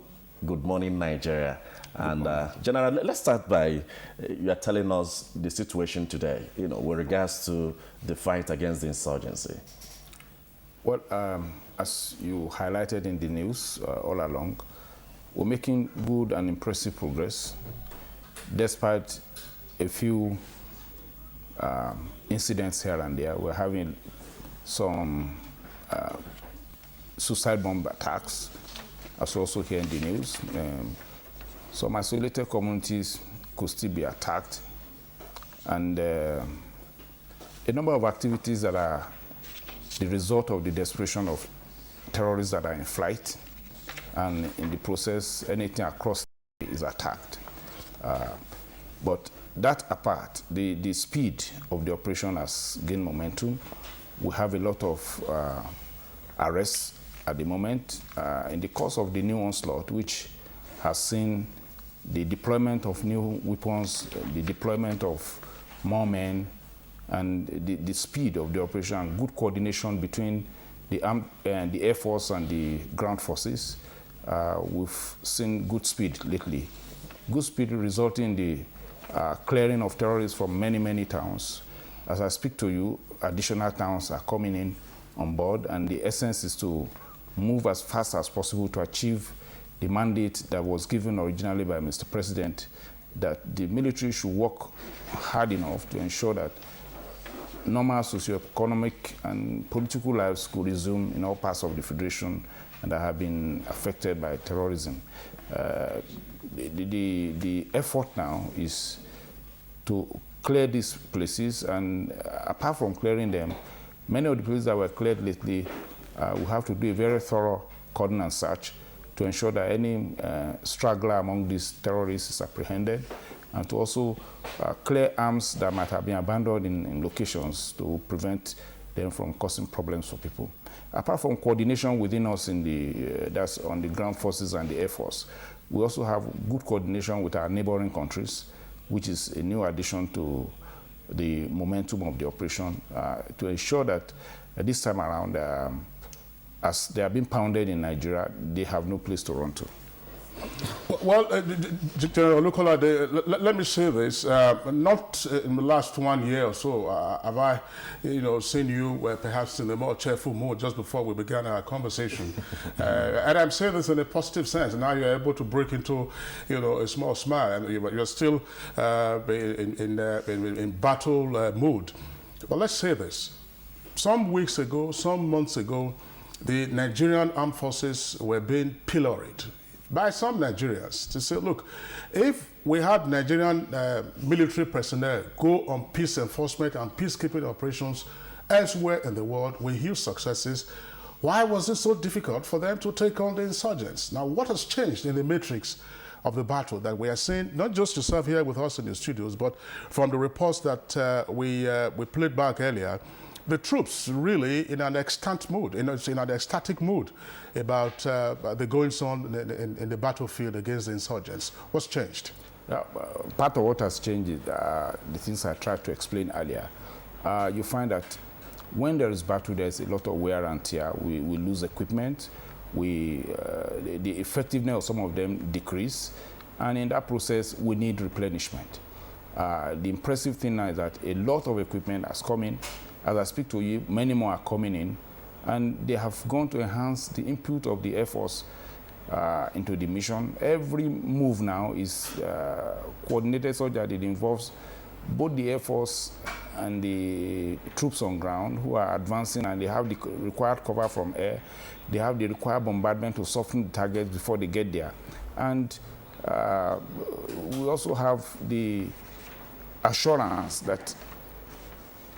Good Morning Nigeria. And General, let's start by you are telling us the situation today, with regards to the fight against the insurgency.
Well, as you highlighted in the news all along, we're making good and impressive progress, despite a few incidents here and there. We're having some suicide bomb attacks, as also here in the news. Some isolated communities could still be attacked, and a number of activities that are the result of the desperation of terrorists that are in flight, and in the process, anything across is attacked. But that apart, the speed of the operation has gained momentum. We have a lot of arrests at the moment. In the course of the new onslaught, which has seen the deployment of new weapons, the deployment of more men, and the speed of the operation, and good coordination between the Air Force and the ground forces, we've seen good speed lately. Good speed resulting in the clearing of terrorists from many, many towns. As I speak to you, additional towns are coming in on board, and the essence is to move as fast as possible to achieve the mandate that was given originally by Mr. President, that the military should work hard enough to ensure that normal socioeconomic and political lives could resume in all parts of the Federation and that have been affected by terrorism. The effort now is to clear these places, and apart from clearing them, many of the places that were cleared lately, we have to do a very thorough cordon and search to ensure that any straggler among these terrorists is apprehended, and to also clear arms that might have been abandoned in locations to prevent them from causing problems for people. Apart from coordination within us that's on the ground forces and the Air Force, we also have good coordination with our neighboring countries, which is a new addition to the momentum of the operation to ensure that this time around, as they are being pounded in Nigeria, they have no place to run to.
Well, General Olukolade, let me say this. Not in the last 1 year or so have I, seen you perhaps in a more cheerful mood just before we began our conversation. And I'm saying this in a positive sense. Now you're able to break into, a small smile, and you're still in battle mood. But let's say this. Some weeks ago, some months ago, the Nigerian armed forces were being pilloried by some Nigerians to say, look, if we had Nigerian military personnel go on peace enforcement and peacekeeping operations elsewhere in the world with huge successes, why was it so difficult for them to take on the insurgents? Now, what has changed in the matrix of the battle that we are seeing, not just yourself here with us in the studios, but from the reports that we played back earlier, the troops really in an extant mood, in an ecstatic mood about the goings-on in the battlefield against the insurgents. What's changed?
Part of what has changed is the things I tried to explain earlier. You find that when there is battle, there's a lot of wear and tear. We lose equipment. The effectiveness of some of them decrease. And in that process, we need replenishment. The impressive thing now is that a lot of equipment has come in. As I speak to you, many more are coming in, and they have gone to enhance the input of the Air Force into the mission. Every move now is coordinated so that it involves both the Air Force and the troops on ground who are advancing, and they have the required cover from air. They have the required bombardment to soften the targets before they get there. And we also have the assurance that,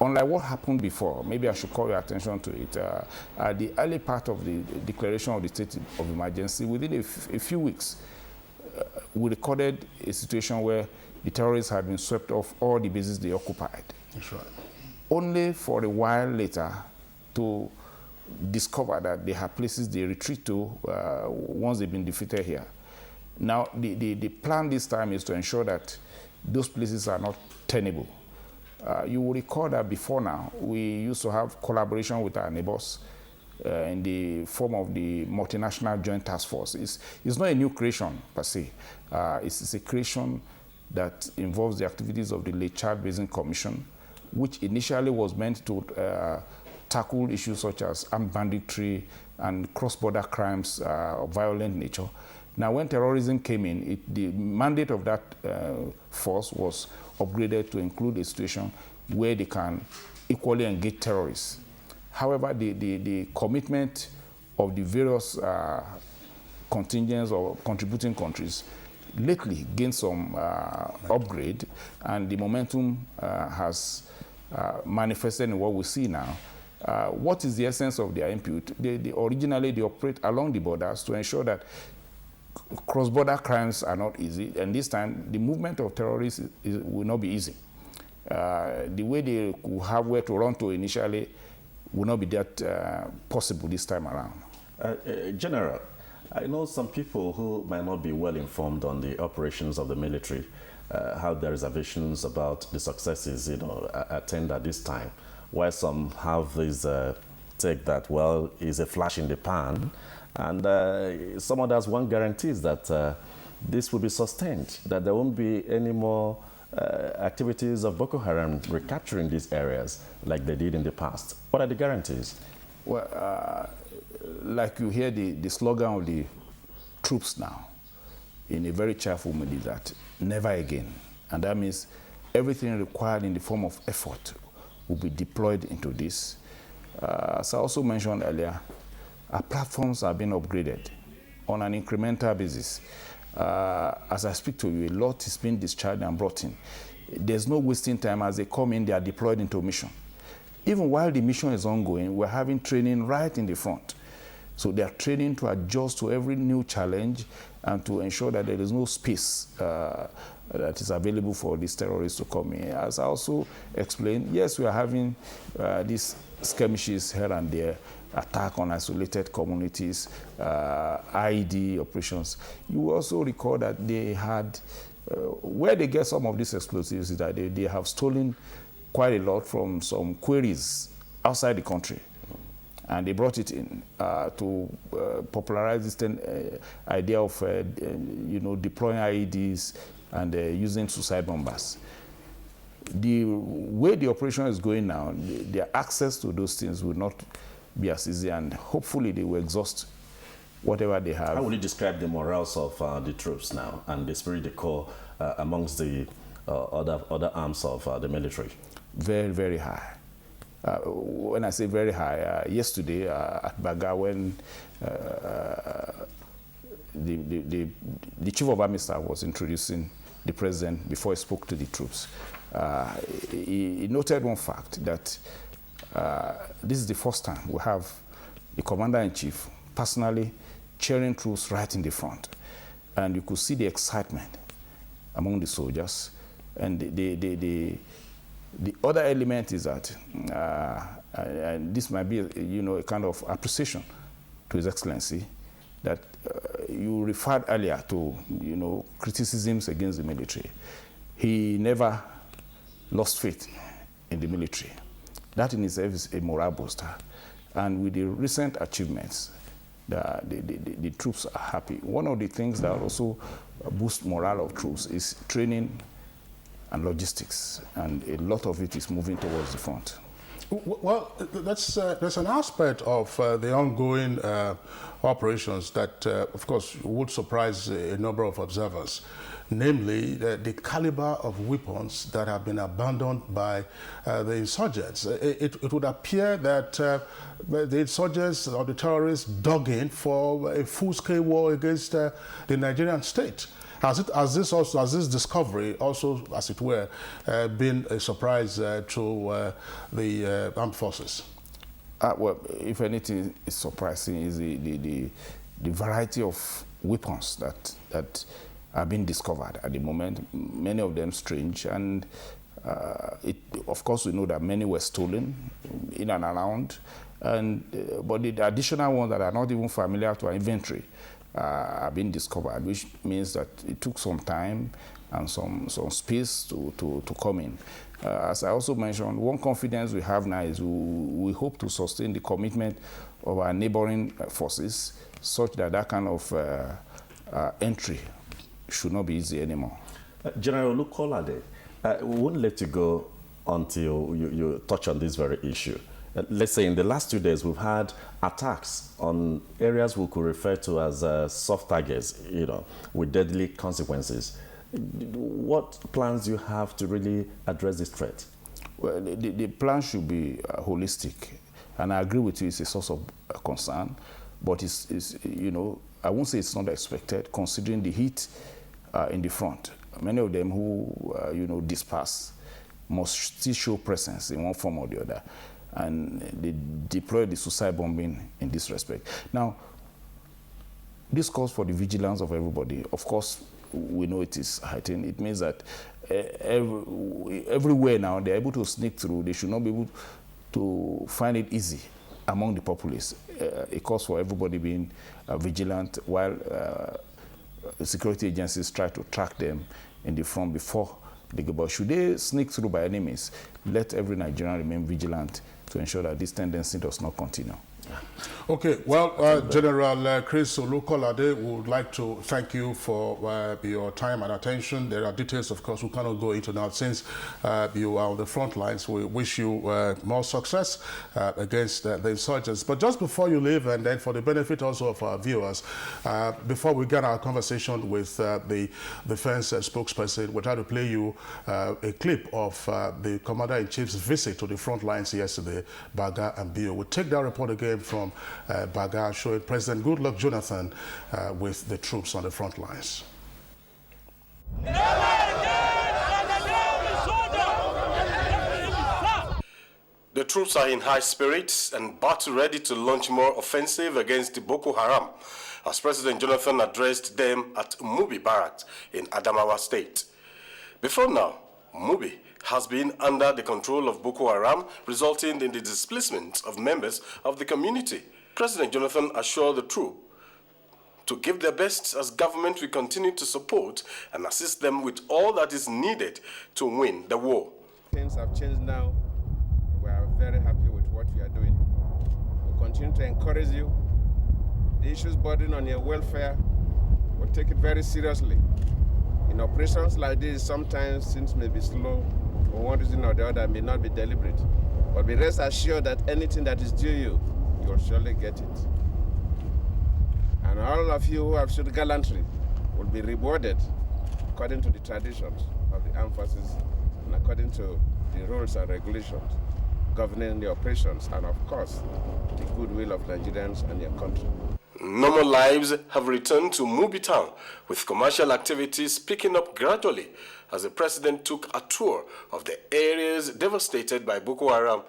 unlike what happened before, maybe I should call your attention to it, the early part of the declaration of the state of emergency, within a few weeks, we recorded a situation where the terrorists had been swept off all the bases they occupied.
That's right.
Only for a while later to discover that they have places they retreat to once they've been defeated here. Now, the plan this time is to ensure that those places are not tenable. You will recall that before now, we used to have collaboration with our neighbors in the form of the multinational joint task force. It's not a new creation per se. It's a creation that involves the activities of the Lake Chad Basin Commission, which initially was meant to tackle issues such as armed banditry and cross-border crimes of violent nature. Now, when terrorism came in, the mandate of that force was upgraded to include a situation where they can equally engage terrorists. However, the commitment of the various contingents or contributing countries lately gained some upgrade, and the momentum has manifested in what we see now. What is the essence of their input? Originally, they operate along the borders to ensure that cross-border crimes are not easy, and this time the movement of terrorists will not be easy. The way they will have where to run to initially will not be that possible this time around.
General, I know some people who might not be well informed on the operations of the military have their reservations about the successes attained at this time, while some have this take that, well, is a flash in the pan, and some others want guarantees that this will be sustained, that there won't be any more activities of Boko Haram recapturing these areas like they did in the past. What are the guarantees?
Well, like you hear the slogan of the troops now, in a very cheerful mood, is that never again. And that means everything required in the form of effort will be deployed into this. As I also mentioned earlier, our platforms are being upgraded on an incremental basis. As I speak to you, a lot is being discharged and brought in. There's no wasting time. As they come in, they are deployed into a mission. Even while the mission is ongoing, we're having training right in the front. So they are training to adjust to every new challenge and to ensure that there is no space that is available for these terrorists to come in. As I also explained, yes, we are having these skirmishes here and there, attack on isolated communities, IED operations. You also recall that they had, where they get some of these explosives is that they have stolen quite a lot from some queries outside the country. And they brought it in to popularize this idea of, deploying IEDs and using suicide bombers. The way the operation is going now, their access to those things will not be as easy, and hopefully they will exhaust whatever they have.
How would you describe the morals of the troops now and the spirit de corps amongst the other arms of the military?
Very, very high. When I say very high, yesterday at Baga, when the chief of army staff was introducing the president before he spoke to the troops, he noted one fact, that this is the first time we have the commander-in-chief personally cheering troops right in the front. And you could see the excitement among the soldiers. And the other element is that, and this might be, a kind of appreciation to His Excellency, that you referred earlier to, criticisms against the military. He never lost faith in the military. That in itself is a morale booster. And with the recent achievements, the troops are happy. One of the things that also boosts morale of troops is training and logistics, and a lot of it is moving towards the front.
Well, there's an aspect of the ongoing operations that, of course, would surprise a number of observers, namely the caliber of weapons that have been abandoned by the insurgents. It would appear that the insurgents or the terrorists dug in for a full-scale war against the Nigerian state. Has this discovery also, as it were, been a surprise to the armed forces?
Well, if anything is surprising is the variety of weapons that are being discovered at the moment. Many of them strange, and of course we know that many were stolen in and around, but the additional ones that are not even familiar to our inventory are being discovered, which means that it took some time and some space to come in. As I also mentioned, one confidence we have now is we hope to sustain the commitment of our neighboring forces, such that that kind of entry should not be easy anymore.
General Olukolade, we won't let you go until you touch on this very issue. Let's say in the last 2 days, we've had attacks on areas we could refer to as soft targets, with deadly consequences. What plans do you have to really address this threat?
Well, the plan should be holistic, and I agree with you, it's a source of concern, but it's I won't say it's not expected, considering the heat in the front. Many of them who, disperse must still show presence in one form or the other. And they deploy the suicide bombing in this respect. Now, this calls for the vigilance of everybody. Of course, we know it is heightened. It means that everywhere now they're able to sneak through. They should not be able to find it easy among the populace. It calls for everybody being vigilant while security agencies try to track them in the front before they go. But should they sneak through by any means, let every Nigerian remain vigilant to ensure that this tendency does not continue.
Okay, well, General Chris Olukolade, we would like to thank you for your time and attention. There are details, of course, we cannot go into now since you are on the front lines. We wish you more success against the insurgents. But just before you leave, and then for the benefit also of our viewers, before we get our conversation with the defense spokesperson, we'll try to play you a clip of the Commander-in-Chief's visit to the front lines yesterday, Baga and Bio. We'll take that report again from Baga, showing President Goodluck Jonathan with the troops on the front lines.
The troops are in high spirits and battle ready to launch more offensive against the Boko Haram, as President Jonathan addressed them at Mubi Barracks in Adamawa State. Before now, Mubi has been under the control of Boko Haram, resulting in the displacement of members of the community. President Jonathan assured the troop to give their best as government will continue to support and assist them with all that is needed to win the war.
things have changed now. We are very happy with what we are doing. We'll continue to encourage you. The issues bordering on your welfare, we'll take it very seriously. In operations like this, sometimes things may be slow. For one reason or the other, may not be deliberate. But be rest assured that anything that is due you, you'll surely get it. And all of you who have showed gallantry will be rewarded according to the traditions of the armed forces and according to the rules and regulations governing the operations and, of course, the goodwill of Nigerians and your country.
Normal lives have returned to Mubi town, with commercial activities picking up gradually as the president took a tour of the areas devastated by Boko Haram,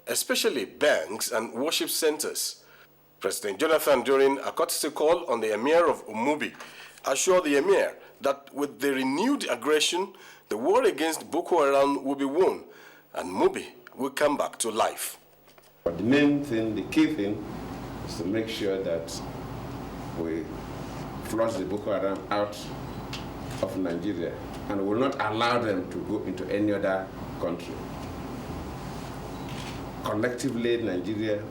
especially banks and worship centers. President Jonathan, during a courtesy call on the Emir of Mubi, assured the Emir that with the renewed aggression, the war against Boko Haram will be won and Mubi will come back to life.
But the main thing, the key thing, is to make sure that we flush the Boko Haram out of Nigeria and will not allow them to go into any other country. Collectively, Nigeria,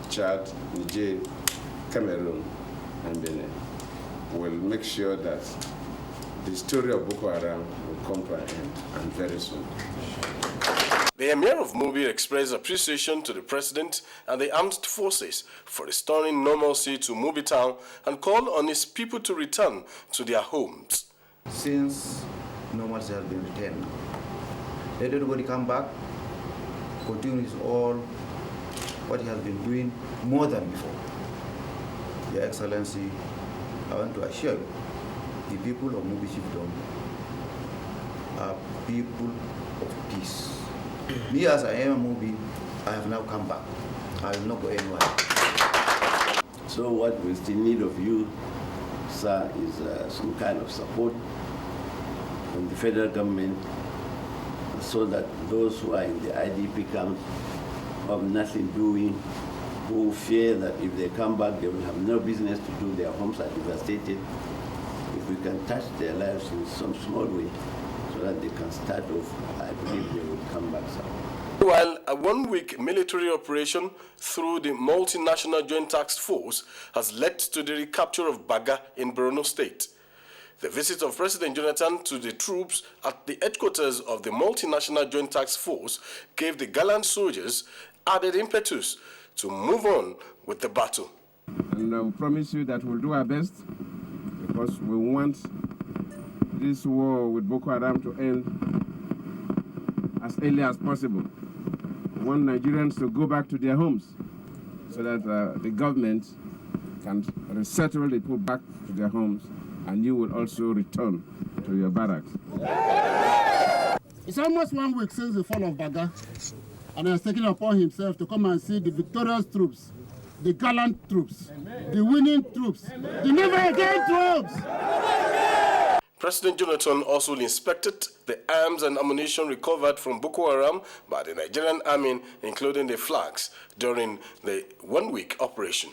Chad, Niger, Cameroon, and Benin will make sure that the story of Boko Haram will come to an end, and very soon.
The Emir of Mubi expressed appreciation to the President and the armed forces for restoring normalcy to Mubi town and called on his people to return to their homes.
Since normalcy has been returned, let everybody come back, continue all what he has been doing more than before. Your Excellency, I want to assure you, the people of Mubi Chiefdom are people of peace. Me, as I am a Mubi, I have now come back. I will not go anywhere.
So what we still need of you, sir, is some kind of support from the federal government so that those who are in the IDP camps have nothing doing, who fear that if they come back, they will have no business to do, their homes are devastated. If we can touch their lives in some small way, so that they can start off, I believe they will come back soon.
While a one-week military operation through the multinational joint task force has led to the recapture of Baga in Borno State. The visit of President Jonathan to the troops at the headquarters of the multinational joint task force gave the gallant soldiers added impetus to move on with the battle.
And I will promise you that we'll do our best, because we want this war with Boko Haram to end as early as possible. We want Nigerians to go back to their homes so that the government can resettle the people back to their homes, and you will also return to your barracks.
It's almost 1 week since the fall of Baga, and he has taken upon himself to come and see the victorious troops, the gallant troops, the winning troops, the never again troops.
President Jonathan also inspected the arms and ammunition recovered from Boko Haram by the Nigerian army, including the flags, during the one-week operation.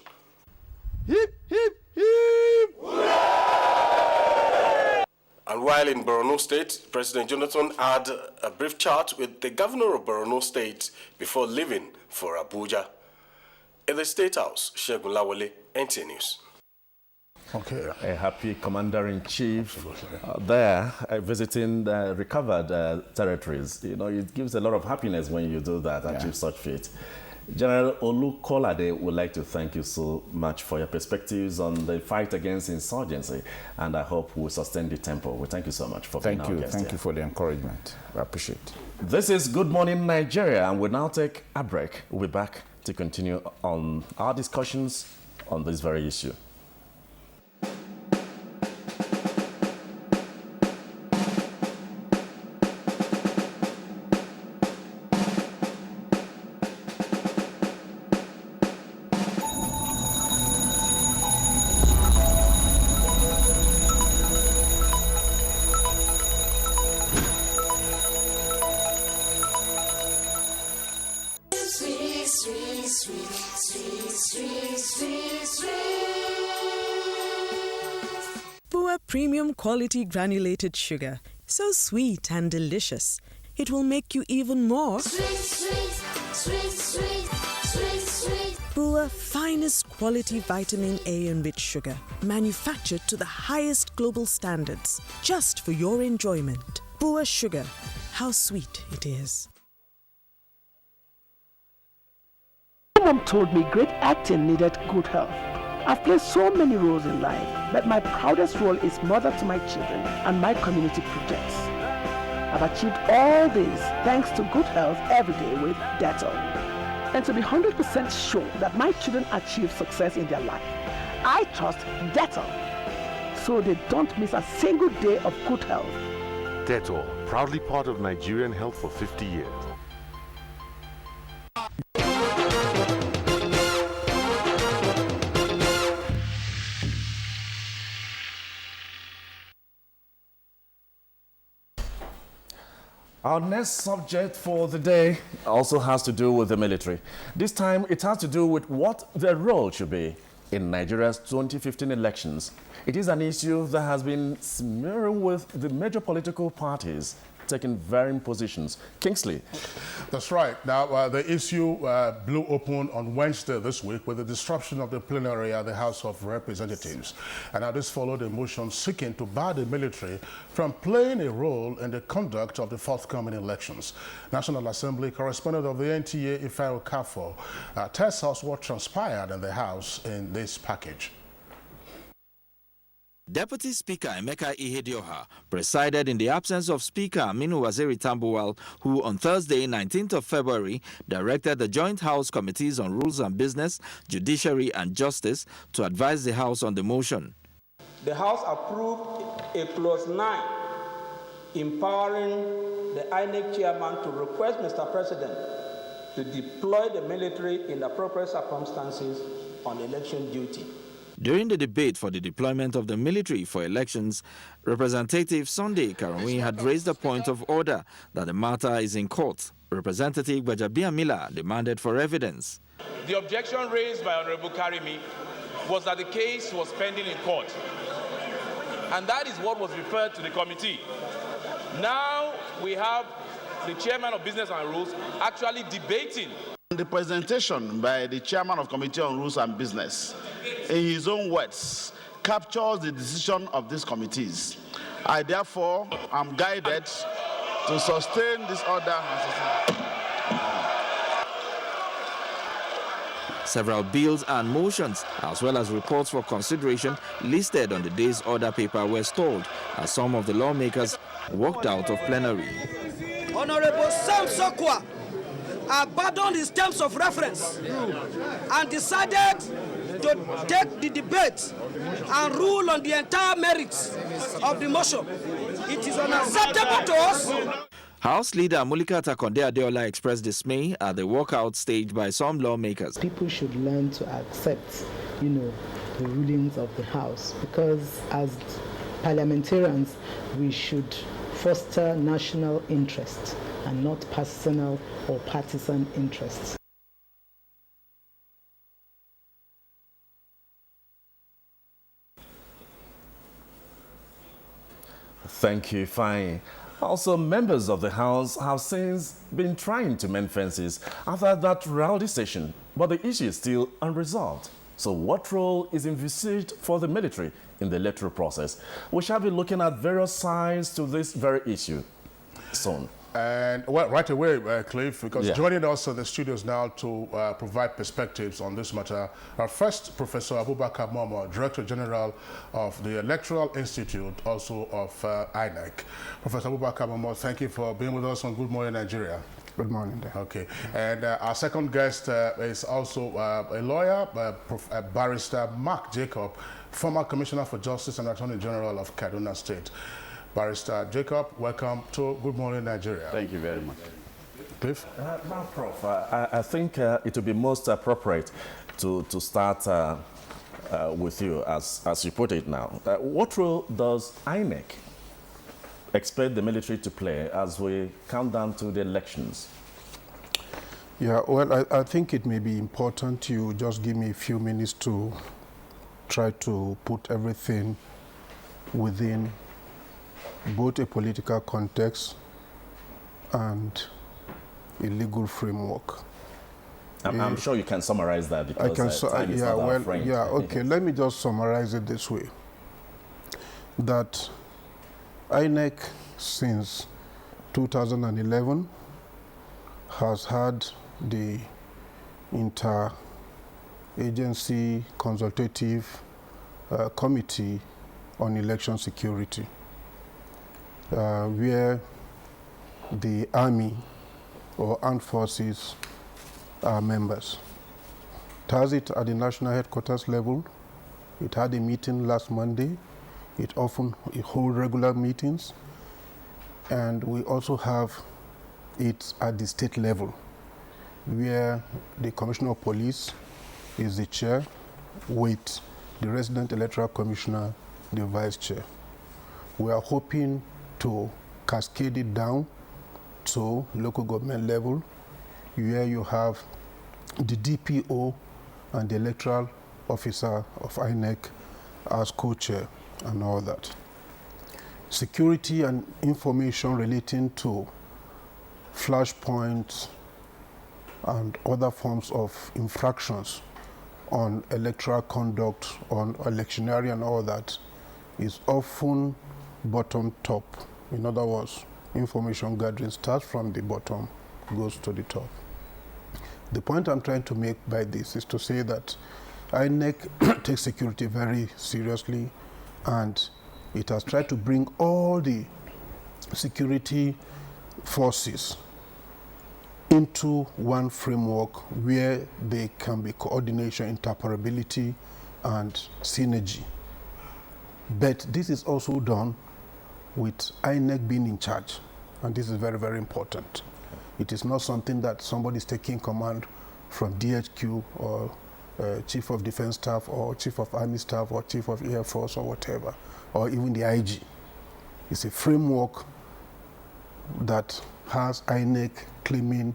Hip, hip, hip!
And while in Borno State, President Jonathan had a brief chat with the governor of Borno State before leaving for Abuja. In the State House, Shegun Lawale, NTA News.
Okay. A happy Commander-in-Chief there visiting the recovered territories. You know, it gives a lot of happiness when you do that, achieve such feat. General Olukolade would like to thank you so much for your perspectives on the fight against insurgency, and I hope we'll sustain the tempo. We thank you so much for being our guest.
Thank you for the encouragement. I appreciate it.
This is Good Morning Nigeria, and we'll now take a break. We'll be back to continue on our discussions on this very issue.
Premium quality granulated sugar, so sweet and delicious. it will make you even more. Bua finest quality vitamin A enriched sugar, manufactured to the highest global standards, just for your enjoyment. Bua sugar, how sweet it is.
My mom told me great acting needed good health. I've played so many roles in life, but my proudest role is mother to my children and my community projects. I've achieved all this thanks to good health every day with Dettol. And to be 100% sure that my children achieve success in their life, I trust Dettol, so they don't miss a single day of good health.
Dettol, proudly part of Nigerian health for 50 years.
Our next subject for the day also has to do with the military. This time it has to do with what their role should be in Nigeria's 2015 elections. It is an issue that has been smearing with the major political parties taking varying positions. Kingsley.
That's right. Now, the issue blew open on Wednesday this week with the disruption of the plenary at the House of Representatives. And now this followed a motion seeking to bar the military from playing a role in the conduct of the forthcoming elections. National Assembly correspondent of the NTA, Ifeanyi Okafor, tells us what transpired in the House in this package.
Deputy Speaker Emeka Ihedioha presided in the absence of Speaker Aminu Waziri Tambuwal, who on Thursday, 19th of February, directed the Joint House Committees on Rules and Business, Judiciary and Justice to advise the House on the motion.
The House approved a clause 9 empowering the INEC chairman to request Mr. President to deploy the military in appropriate circumstances on election duty.
During the debate for the deployment of the military for elections, Representative Sunday Karunwi had raised a point of order that the matter is in court. Representative Gbajabia Miller demanded for evidence.
The objection raised by Honorable Karimi was that the case was pending in court. And that is what was referred to the committee. Now we have the chairman of Business and Rules actually debating.
The presentation by the chairman of Committee on Rules and Business, in his own words, captures the decision of these committees. I therefore am guided to sustain this order.
Several bills and motions, as well as reports for consideration listed on the day's order paper, were stalled as some of the lawmakers walked out of plenary.
Honorable Sam Sokwa abandoned his terms of reference and decided to take the debate and rule on the entire merits of the motion. It is unacceptable to us.
House Leader Mulika Takonde Adeola expressed dismay at the walkout staged by some lawmakers.
People should learn to accept, the rulings of the House, because as parliamentarians, we should foster national interest and not personal or partisan interests.
Thank you, Fine. Also, members of the House have since been trying to mend fences after that rowdy session, but the issue is still unresolved. So what role is envisaged for the military in the electoral process? We shall be looking at various sides to this very issue soon.
And well, right away, Cliff, because joining us in the studios now to provide perspectives on this matter, our first Professor Abubakar Momo, Director General of the Electoral Institute, also of INEC. Professor Abubakar Momo, thank you for being with us on Good Morning Nigeria.
Good morning.
Okay. And our second guest is also a lawyer, Barrister Mark Jacob, former Commissioner for Justice and Attorney General of Kaduna State. Barrister Jacob, welcome to Good Morning Nigeria.
Thank you very much.
Cliff?
Now, Prof, I think it would be most appropriate to start with you, as you put it now. What role does INEC expect the military to play as we count down to the elections?
Yeah, well, I think it may be important you just give me a few minutes to try to put everything within both a political context and a legal framework.
I'm sure you can summarize that because time is not our friend.
Yeah, okay. Let me just summarize it this way. That INEC since 2011 has had the interagency consultative committee on election security, where the army or armed forces are members. It has it at the national headquarters level. It had a meeting last Monday. It often holds regular meetings. And we also have it at the state level, where the Commissioner of Police is the chair, with the resident electoral commissioner, the vice chair. We are hoping to cascade it down to local government level, where you have the DPO and the electoral officer of INEC as co-chair and all that. Security and information relating to flashpoints and other forms of infractions on electoral conduct, on electioneering and all that is often bottom top. In other words, information gathering starts from the bottom, goes to the top. The point I'm trying to make by this is to say that INEC takes security very seriously, and it has tried to bring all the security forces into one framework where there can be coordination, interoperability, and synergy. But this is also done with INEC being in charge, and this is very, very important. It is not something that somebody is taking command from DHQ or Chief of Defense Staff or Chief of Army Staff or Chief of Air Force or whatever, or even the IG. It's a framework that has INEC claiming,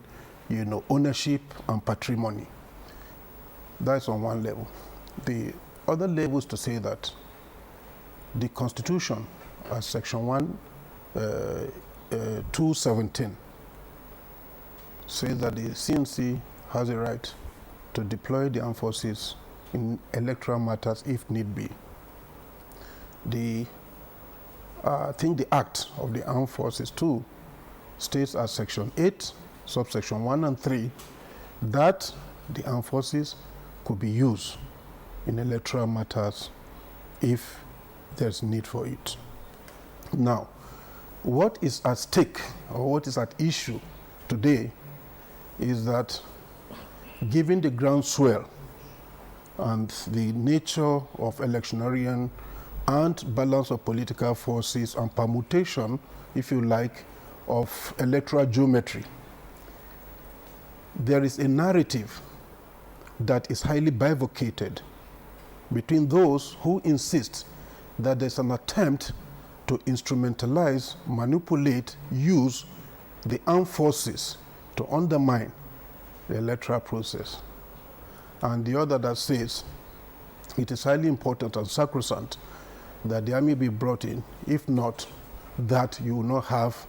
ownership and patrimony. That's on one level. The other level is to say that the Constitution, as Section 217, says that the CNC has a right to deploy the armed forces in electoral matters if need be. I think the Act of the Armed Forces too states as Section 8, subsection 1 and 3, that the armed forces could be used in electoral matters if there's need for it. Now, what is at stake or what is at issue today is that given the groundswell and the nature of electioneering and balance of political forces and permutation, if you like, of electoral geometry, there is a narrative that is highly bifurcated between those who insist that there's an attempt to instrumentalize, manipulate, use the armed forces to undermine the electoral process, and the other that says it is highly important and sacrosanct that the army be brought in. If not, that you will not have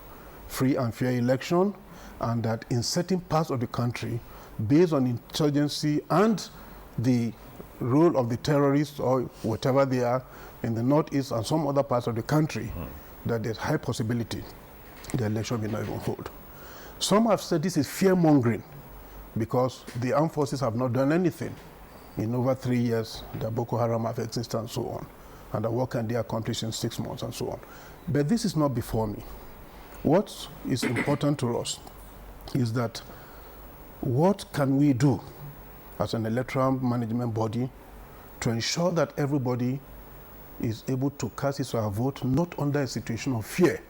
free and fair election, and that in certain parts of the country, based on insurgency and the role of the terrorists or whatever they are in the northeast and some other parts of the country, that there's high possibility the election will not even hold. Some have said this is fear-mongering because the armed forces have not done anything in over 3 years that Boko Haram have existed and so on, and that what can they accomplish in 6 months and so on. But this is not before me. What is important to us is that what can we do as an electoral management body to ensure that everybody is able to cast his or her vote not under a situation of fear.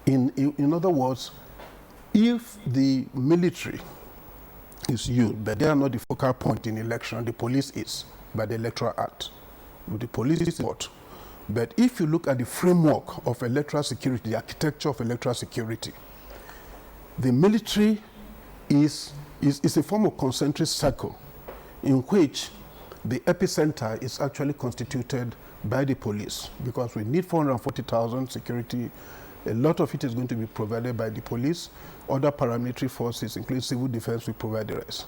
In other words, if the military is used, but they are not the focal point in election, the police is by the Electoral Act. The police is what? But if you look at the framework of electoral security, the architecture of electoral security, the military is a form of concentric circle in which the epicenter is actually constituted by the police, because we need 440,000 security A lot of it is going to be provided by the police. Other paramilitary forces, including civil defense, will provide the rest.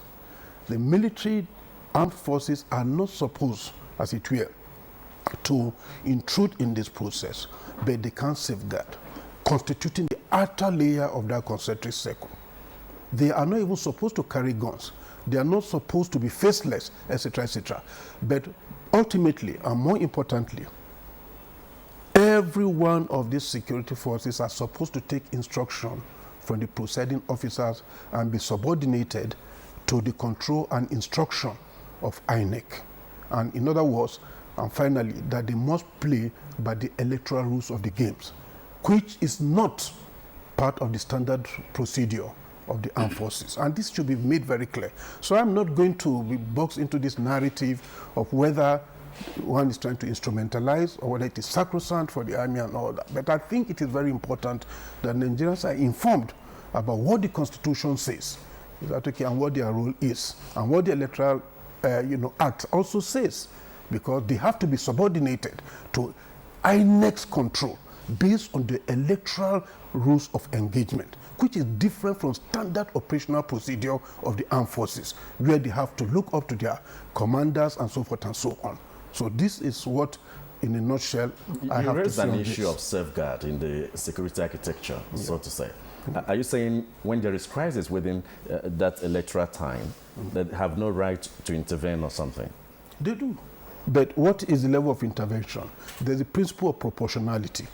The military armed forces are not supposed, as it were, to intrude in this process, but they can safeguard, constituting the outer layer of that concentric circle. They are not even supposed to carry guns. They are not supposed to be faceless, etc., etc. But ultimately, and more importantly, every one of these security forces are supposed to take instruction from the presiding officers and be subordinated to the control and instruction of INEC. And in other words, and finally, that they must play by the electoral rules of the games, which is not part of the standard procedure of the armed forces. And this should be made very clear. So I'm not going to be boxed into this narrative of whether one is trying to instrumentalize or whether it is sacrosanct for the army and all that. But I think it is very important that Nigerians are informed about what the Constitution says, is that okay, and what their role is, and what the Electoral Act also says, because they have to be subordinated to INEC's control based on the electoral rules of engagement, which is different from standard operational procedure of the armed forces, where they have to look up to their commanders and so forth and so on. So this is what, in a nutshell, I have to say.
You raised an issue of safeguard in the security architecture, so to say. Are you saying when there is crisis within that electoral time, they have no right to intervene or something?
They do. But what is the level of intervention? There's a principle of proportionality.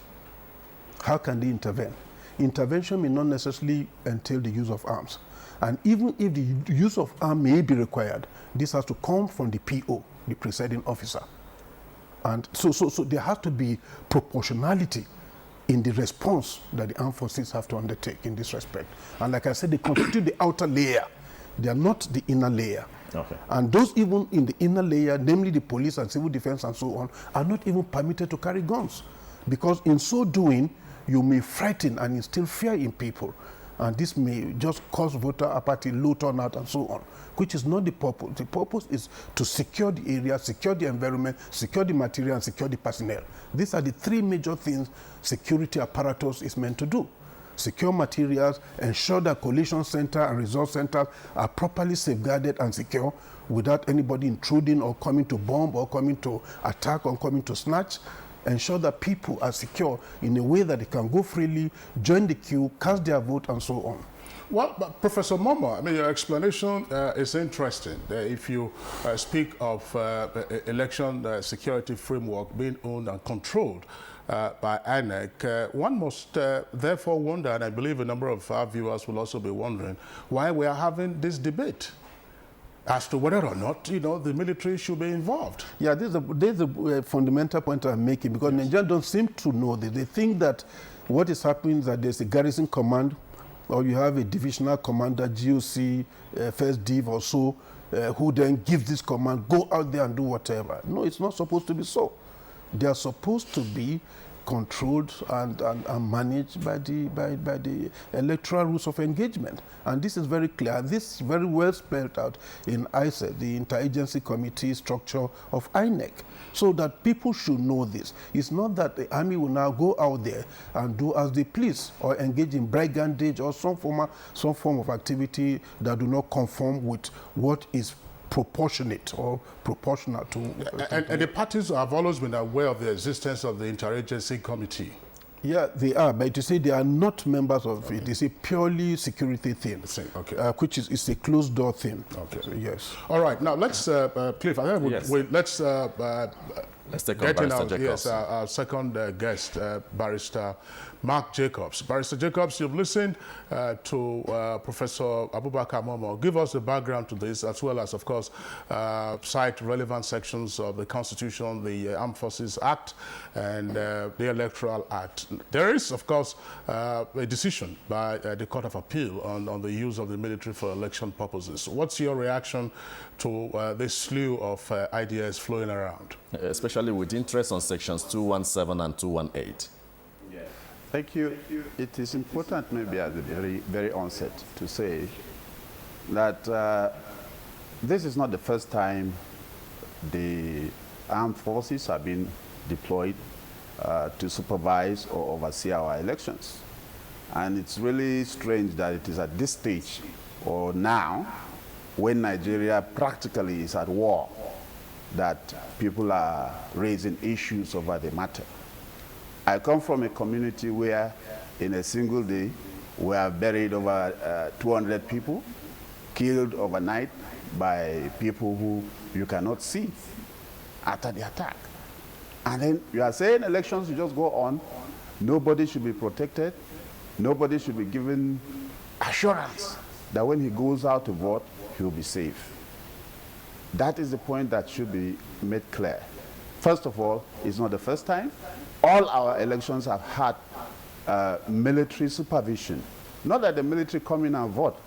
How can they intervene? Intervention may not necessarily entail the use of arms. And even if the use of arms may be required, this has to come from the PO, the presiding officer. And so there has to be proportionality in the response that the armed forces have to undertake in this respect. And like I said, they constitute the outer layer. They are not the inner layer.
Okay.
And those even in the inner layer, namely the police and civil defense and so on, are not even permitted to carry guns. Because in so doing, you may frighten and instill fear in people. And this may just cause voter apathy, low turnout, and so on, which is not the purpose. The purpose is to secure the area, secure the environment, secure the material, and secure the personnel. These are the three major things security apparatus is meant to do. Secure materials, ensure that collation center and resource centers are properly safeguarded and secure without anybody intruding or coming to bomb or coming to attack or coming to snatch. Ensure that people are secure in a way that they can go freely, join the queue, cast their vote, and so on.
Well, but Professor Momo, I mean, your explanation is interesting. If you speak of election security framework being owned and controlled by INEC, one must therefore wonder, and I believe a number of our viewers will also be wondering, why we are having this debate as to whether or not, the military should be involved.
Yeah, there's a fundamental point I'm making, because Nigerians don't seem to know this. They think that what is happening is that there's a garrison command, or you have a divisional commander, GOC, first div or so, who then gives this command, go out there and do whatever. No, it's not supposed to be so. They are supposed to be controlled and managed by the electoral rules of engagement. And this is very clear. This is very well spelled out in ISET, the interagency committee structure of INEC, so that people should know this. It's not that the army will now go out there and do as they please or engage in brigandage or some form of activity that do not conform with what is proportionate or proportional to...
And the parties have always been aware of the existence of the interagency committee.
Yeah, they are, but you see, they are not members of it. It's a purely security thing, which is a closed door thing.
Okay.
So, yes.
All right, now let's, Cliff, I think let's
take on Barrister Jacobs.
Yes, our second guest, Barrister Mark Jacobs. Barrister Jacobs, you've listened to Professor Abubakar Momo. Give us the background to this, as well as, of course, cite relevant sections of the Constitution, the Armed Forces Act, and the Electoral Act. There is, of course, a decision by the Court of Appeal on the use of the military for election purposes. What's your reaction to this slew of ideas flowing around?
Especially with interest on sections 217 and 218.
Thank you. It is important, maybe at the very onset, to say that this is not the first time the armed forces have been deployed to supervise or oversee our elections. And it's really strange that it is at this stage or now, when Nigeria practically is at war, that people are raising issues over the matter. I come from a community where in a single day we have buried over 200 people, killed overnight by people who you cannot see after the attack. And then you are saying elections should just go on, nobody should be protected, nobody should be given assurance that when he goes out to vote, he will be safe. That is the point that should be made clear. First of all, it's not the first time. All our elections have had military supervision. Not that the military come in and vote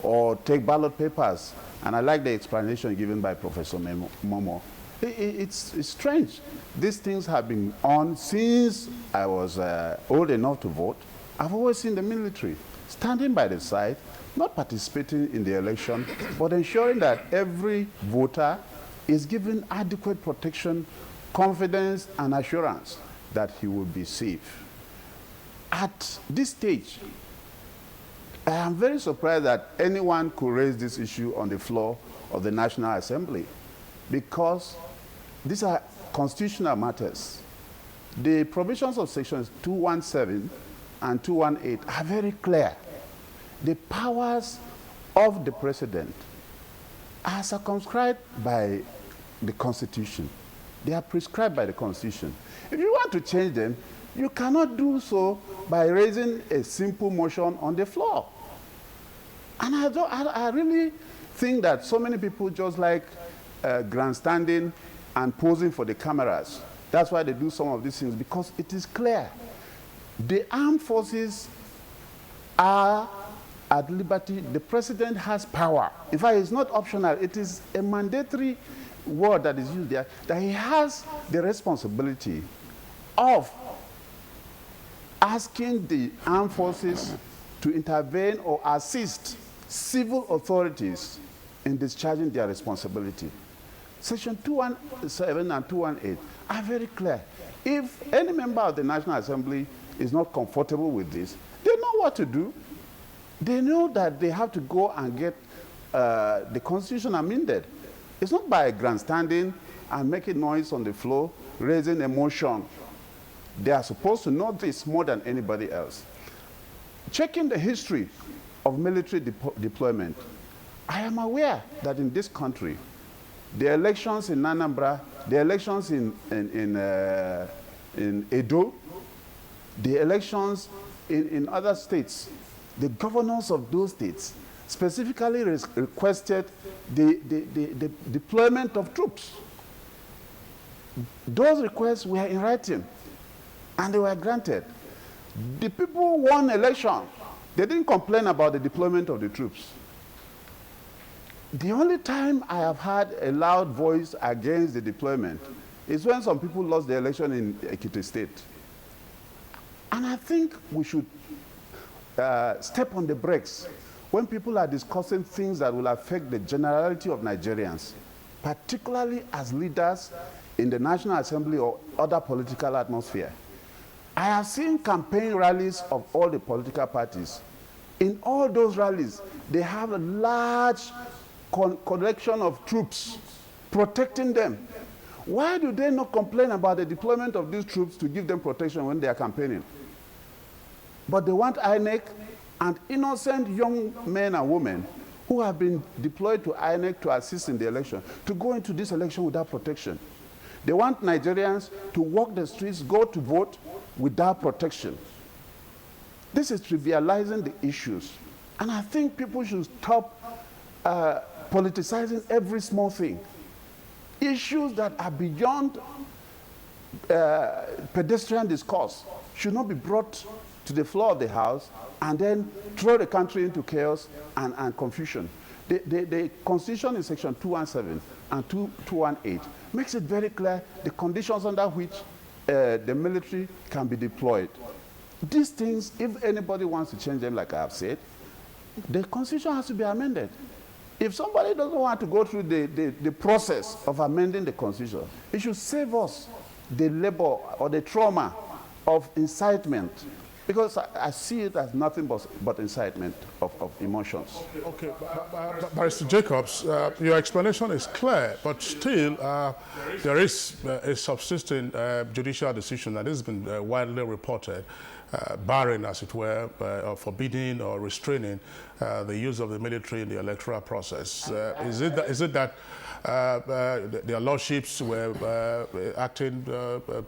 or take ballot papers. And I like the explanation given by Professor Momo. It's strange. These things have been on since I was old enough to vote. I've always seen the military standing by the side, not participating in the election, but ensuring that every voter is given adequate protection, confidence, and assurance that he will be safe. At this stage, I am very surprised that anyone could raise this issue on the floor of the National Assembly, because these are constitutional matters. The provisions of sections 217 and 218 are very clear. The powers of the president are circumscribed by the Constitution. They are prescribed by the Constitution. If you want to change them, you cannot do so by raising a simple motion on the floor. And I really think that so many people just like grandstanding and posing for the cameras. That's why they do some of these things, because it is clear. The armed forces are at liberty. The president has power. In fact, it's not optional. It is a mandatory word that is used there, that he has the responsibility of asking the armed forces to intervene or assist civil authorities in discharging their responsibility. Section 217 and 218 are very clear. If any member of the National Assembly is not comfortable with this, they know what to do. They know that they have to go and get the Constitution amended. It's not by grandstanding and making noise on the floor, raising a motion. They are supposed to know this more than anybody else. Checking the history of military deployment, I am aware that in this country, the elections in Anambra, the elections in Edo, the elections in other states, the governors of those states specifically requested the deployment of troops. Those requests were in writing, and they were granted. The people who won election, they didn't complain about the deployment of the troops. The only time I have had a loud voice against the deployment is when some people lost the election in Ekiti State. And I think we should step on the brakes when people are discussing things that will affect the generality of Nigerians, particularly as leaders in the National Assembly or other political atmosphere. I have seen campaign rallies of all the political parties. In all those rallies, they have a large collection of troops protecting them. Why do they not complain about the deployment of these troops to give them protection when they are campaigning? But they want INEC and innocent young men and women who have been deployed to INEC to assist in the election to go into this election without protection. They want Nigerians to walk the streets, go to vote without protection. This is trivializing the issues. And I think people should stop politicizing every small thing. Issues that are beyond pedestrian discourse should not be brought to the floor of the House and then throw the country into chaos and confusion. The Constitution in section 217 and 218 makes it very clear the conditions under which the military can be deployed. These things, if anybody wants to change them, like I have said, the Constitution has to be amended. If somebody doesn't want to go through the process of amending the Constitution, it should save us the labor or the trauma of incitement, because I see it as nothing but incitement of emotions.
Okay, Barrister Jacobs, your explanation is clear, but still there is a subsisting judicial decision that has been widely reported, barring, as it were, or forbidding or restraining the use of the military in the electoral process. Is it that their lordships were acting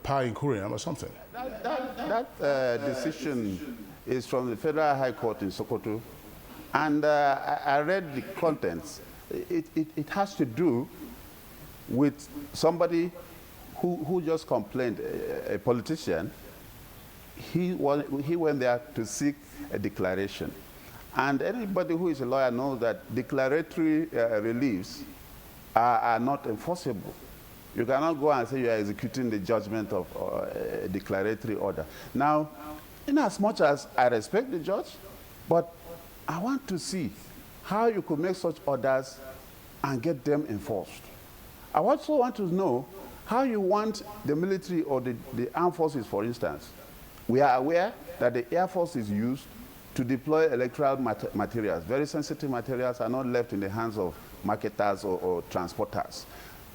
par incuriam or something?
That decision is from the Federal High Court in Sokoto, and I read the contents. It has to do with somebody who just complained, a politician. He went there to seek a declaration. And anybody who is a lawyer knows that declaratory reliefs are not enforceable. You cannot go and say you are executing the judgment of a declaratory order. Now, in as much as I respect the judge, but I want to see how you could make such orders and get them enforced. I also want to know how you want the military or the armed forces, for instance. We are aware that the Air Force is used to deploy electoral materials. Very sensitive materials are not left in the hands of marketers or transporters.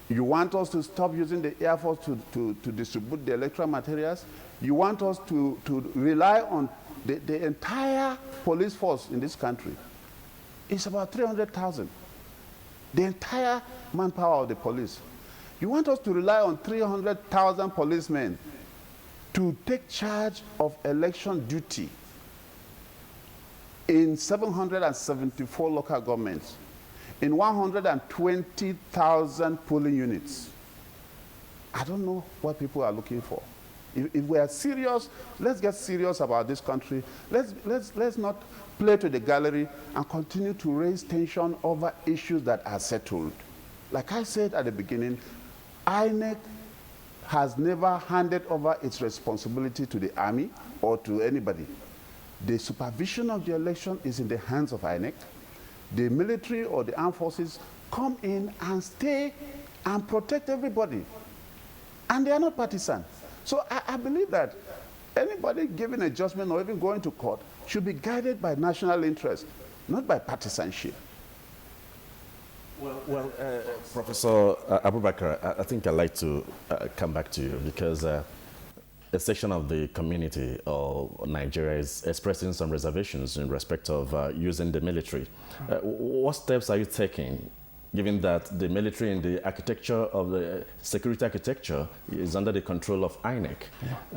You want us to stop using the Air Force to distribute the electoral materials? You want us to rely on the entire police force in this country? It's about 300,000. The entire manpower of the police. You want us to rely on 300,000 policemen to take charge of election duty in 774 local governments, in 120,000 polling units. I don't know what people are looking for. If we are serious, let's get serious about this country. Let's not play to the gallery and continue to raise tension over issues that are settled. Like I said at the beginning, INEC has never handed over its responsibility to the army or to anybody. The supervision of the election is in the hands of INEC. The military or the armed forces come in and stay and protect everybody. And they are not partisan. So I believe that anybody giving a judgment or even going to court should be guided by national interest, not by partisanship.
Well, Professor Abubakar, I think I'd like to come back to you because a section of the community of Nigeria is expressing some reservations in respect of using the military. What steps are you taking, given that the military in the architecture of the security architecture is under the control of INEC?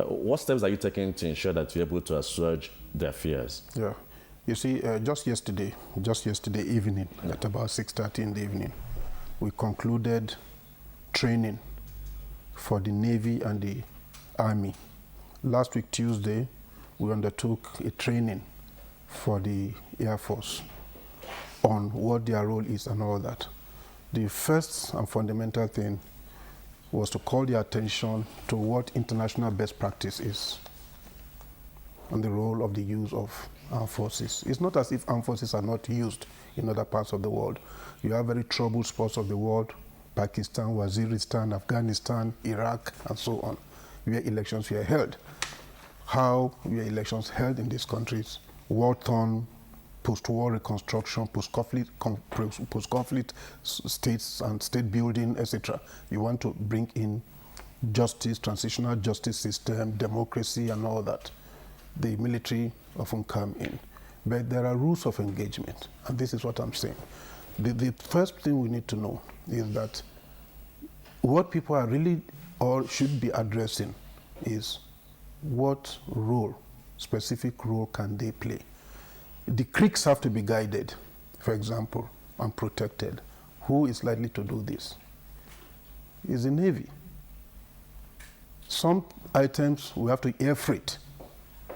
What steps are you taking to ensure that you're able to assuage their fears?
Yeah. You see, just yesterday evening, at about 6:30 in the evening, we concluded training for the Navy and the Army. Last week, Tuesday, we undertook a training for the Air Force on what their role is and all that. The first and fundamental thing was to call their attention to what international best practice is and the role of the use of armed forces. It's not as if armed forces are not used in other parts of the world. You have very troubled spots of the world, Pakistan, Waziristan, Afghanistan, Iraq, and so on, where elections were held. How were elections held in these countries? War-torn, post-war reconstruction, post-conflict states and state building, etc. You want to bring in justice, transitional justice system, democracy, and all that. The military often come in. But there are rules of engagement, and this is what I'm saying. The first thing we need to know is that what people are really or should be addressing is what role, specific role can they play. The creeks have to be guided, for example, and protected. Who is likely to do this? Is the Navy. Some items we have to air freight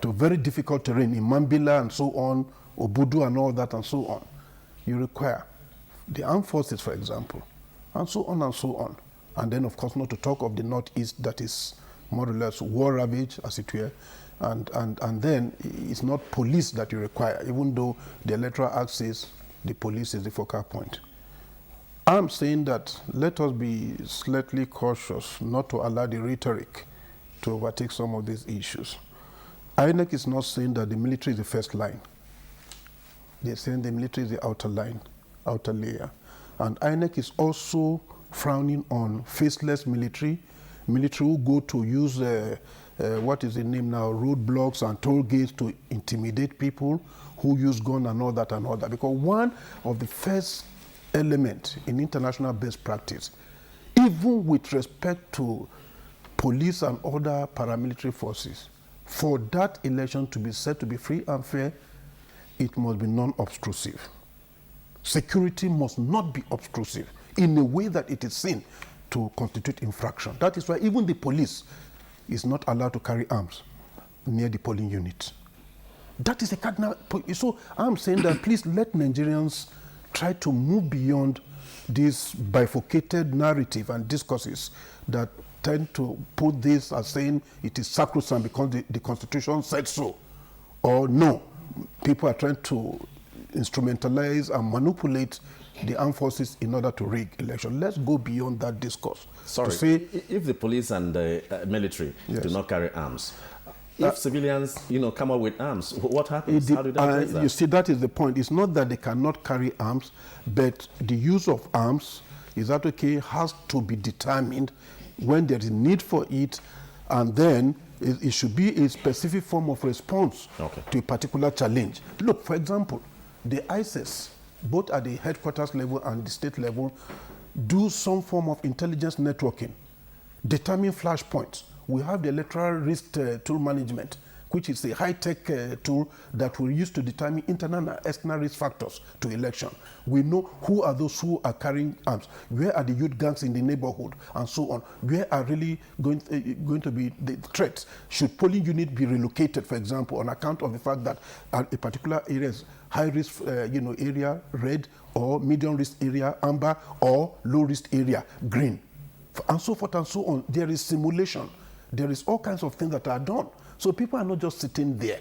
to very difficult terrain in Mambila and so on, Obudu and all that and so on. You require the armed forces, for example, and so on and so on. And then, of course, not to talk of the Northeast that is more or less war ravaged, as it were. And then it's not police that you require, even though the Electoral Act says the police is the focal point. I'm saying that let us be slightly cautious not to allow the rhetoric to overtake some of these issues. INEC is not saying that the military is the first line. They're saying the military is the outer line, outer layer. And INEC is also frowning on faceless military who go to use, what is the name now, roadblocks and toll gates to intimidate people, who use gun and all that. Because one of the first elements in international best practice, even with respect to police and other paramilitary forces, for that election to be said to be free and fair, it must be non-obtrusive. Security must not be obtrusive in a way that it is seen to constitute infraction. That is why even the police is not allowed to carry arms near the polling unit. That is a cardinal point. So I'm saying that please let Nigerians try to move beyond this bifurcated narrative and discourses that tend to put this as saying it is sacrosanct because the Constitution said so. Or no, people are trying to instrumentalize and manipulate the armed forces in order to rig election. Let's go beyond that discourse.
Sorry,
to say,
if the police and the military do not carry arms, if civilians, come up with arms, what happens? How do they address that?
You see, that is the point. It's not that they cannot carry arms, but the use of arms, is that okay, has to be determined when there is need for it, and then it should be a specific form of response to a particular challenge. Look, for example, the ISIS, both at the headquarters level and the state level, do some form of intelligence networking, determine flashpoints. We have the electoral risk tool management, which is a high-tech tool that we use to determine internal and external risk factors to election. We know who are those who are carrying arms, where are the youth gangs in the neighborhood, and so on. Where are really going to be the threats? Should polling unit be relocated, for example, on account of the fact that a particular area is high-risk area, red, or medium-risk area, amber, or low-risk area, green, and so forth and so on. There is simulation. There is all kinds of things that are done. So people are not just sitting there.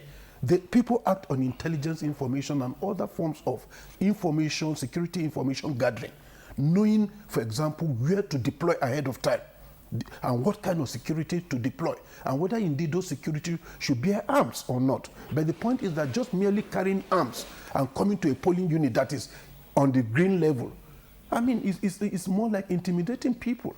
People act on intelligence information and other forms of information, security information gathering, knowing, for example, where to deploy ahead of time and what kind of security to deploy and whether indeed those security should bear arms or not. But the point is that just merely carrying arms and coming to a polling unit that is on the green level, I mean, it's more like intimidating people.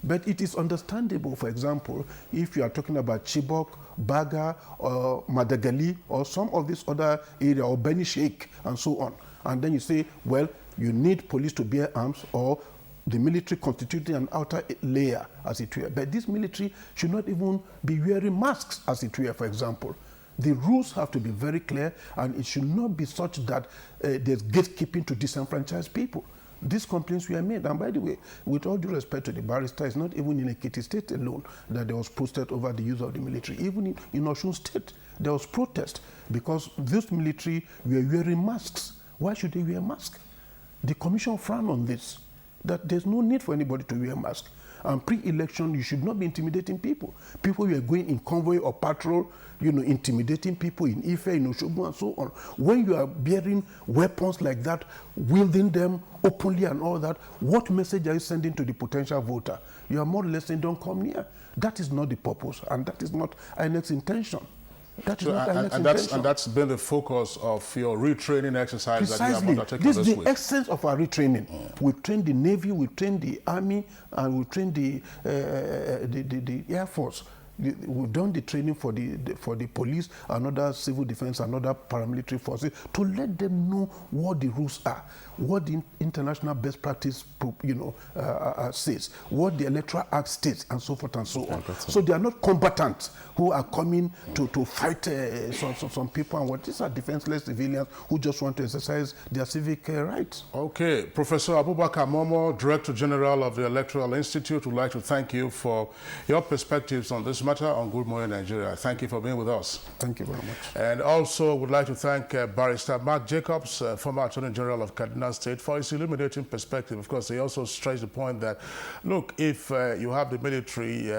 But it is understandable, for example, if you are talking about Chibok, Baga, or Madagali, or some of this other area, or Beni Sheikh, and so on. And then you say, well, you need police to bear arms, or the military constituting an outer layer, as it were. But this military should not even be wearing masks, as it were, for example. The rules have to be very clear, and it should not be such that there's gatekeeping to disenfranchise people. These complaints were made, and by the way, with all due respect to the barrister, it's not even in Ekiti State alone that there was protest over the use of the military. Even in Osun State, there was protest because those military were wearing masks. Why should they wear masks? The commission frowned on this, that there's no need for anybody to wear masks. And pre-election, you should not be intimidating people. People were going in convoy or patrol, intimidating people in Ife, in Osogbo, and so on. When you are bearing weapons like that, wielding them openly and all that, what message are you sending to the potential voter? You are more or less saying, don't come near. That is not the purpose, and that is not INEC's intention. That is not INEC's intention.
And that's been the focus of your retraining exercise.
Precisely.
That you have undertaken
This is the
week.
essence of our retraining. We train the Navy, we train the Army, and we train the Air Force. We've done the training for the police and other civil defense and other paramilitary forces to let them know what the rules are, what the international best practice says, what the Electoral Act states, and so forth and so on. So they are not combatants who are coming to fight some people, and what these are defenseless civilians who just want to exercise their civic rights.
Okay, Professor Abubakar Momo, Director General of the Electoral Institute, would like to thank you for your perspectives on this matter on Good Morning Nigeria. Thank you for being with us.
Thank you very much.
And also would like to thank Barrister Mark Jacobs, former Attorney General of Kaduna State, for his illuminating perspective. Of course, he also stressed the point that, look, if you have the military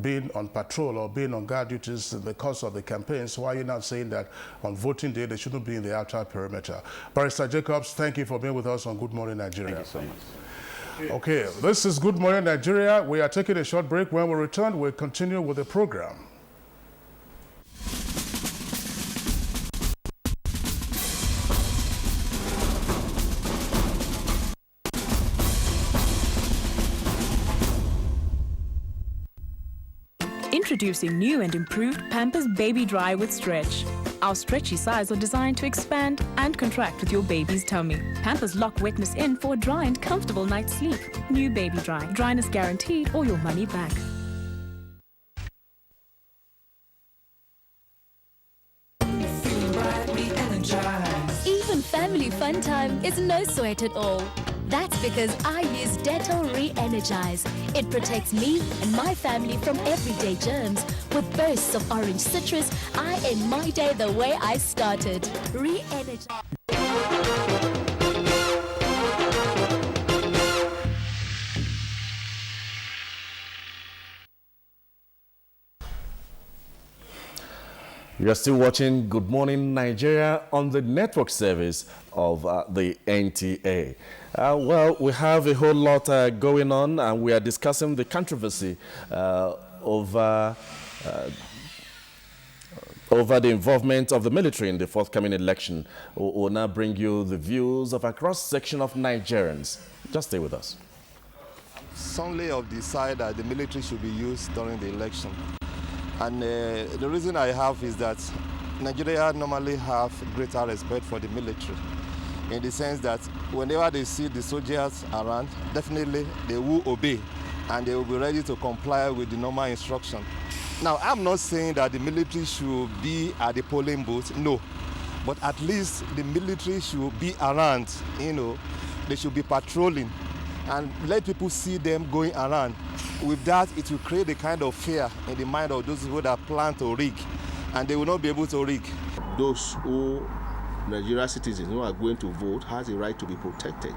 being on patrol or being on guard duties in the course of the campaigns, why are you not saying that on voting day they shouldn't be in the outer perimeter? Barrister Jacobs, thank you for being with us on Good Morning Nigeria.
Thank you so much.
Okay, this is Good Morning Nigeria. We are taking a short break. When we return, we'll continue with the program.
Introducing new and improved Pampers Baby Dry with Stretch. Our stretchy sides are designed to expand and contract with your baby's tummy. Pampers lock wetness in for a dry and comfortable night's sleep. New Baby Dry. Dryness guaranteed or your money back.
Even family fun time is no sweat at all. That's because I use Dettol Re-Energize. It protects me and my family from everyday germs. With bursts of orange citrus, I end my day the way I started. Re-Energize.
You are still watching Good Morning Nigeria on the network service of the NTA. Well, we have a whole lot going on, and we are discussing the controversy over the involvement of the military in the forthcoming election. We'll now bring you the views of a cross-section of Nigerians. Just stay with us.
Solely of the side that the military should be used during the election. And the reason I have is that Nigeria normally have greater respect for the military, in the sense that whenever they see the soldiers around, definitely they will obey and they will be ready to comply with the normal instruction. Now, I'm not saying that the military should be at the polling booth, no, but at least the military should be around, they should be patrolling and let people see them going around. With that, it will create a kind of fear in the mind of those people that plan to rig, and they will not be able to rig.
Those who, Nigerian citizens who are going to vote, has a right to be protected.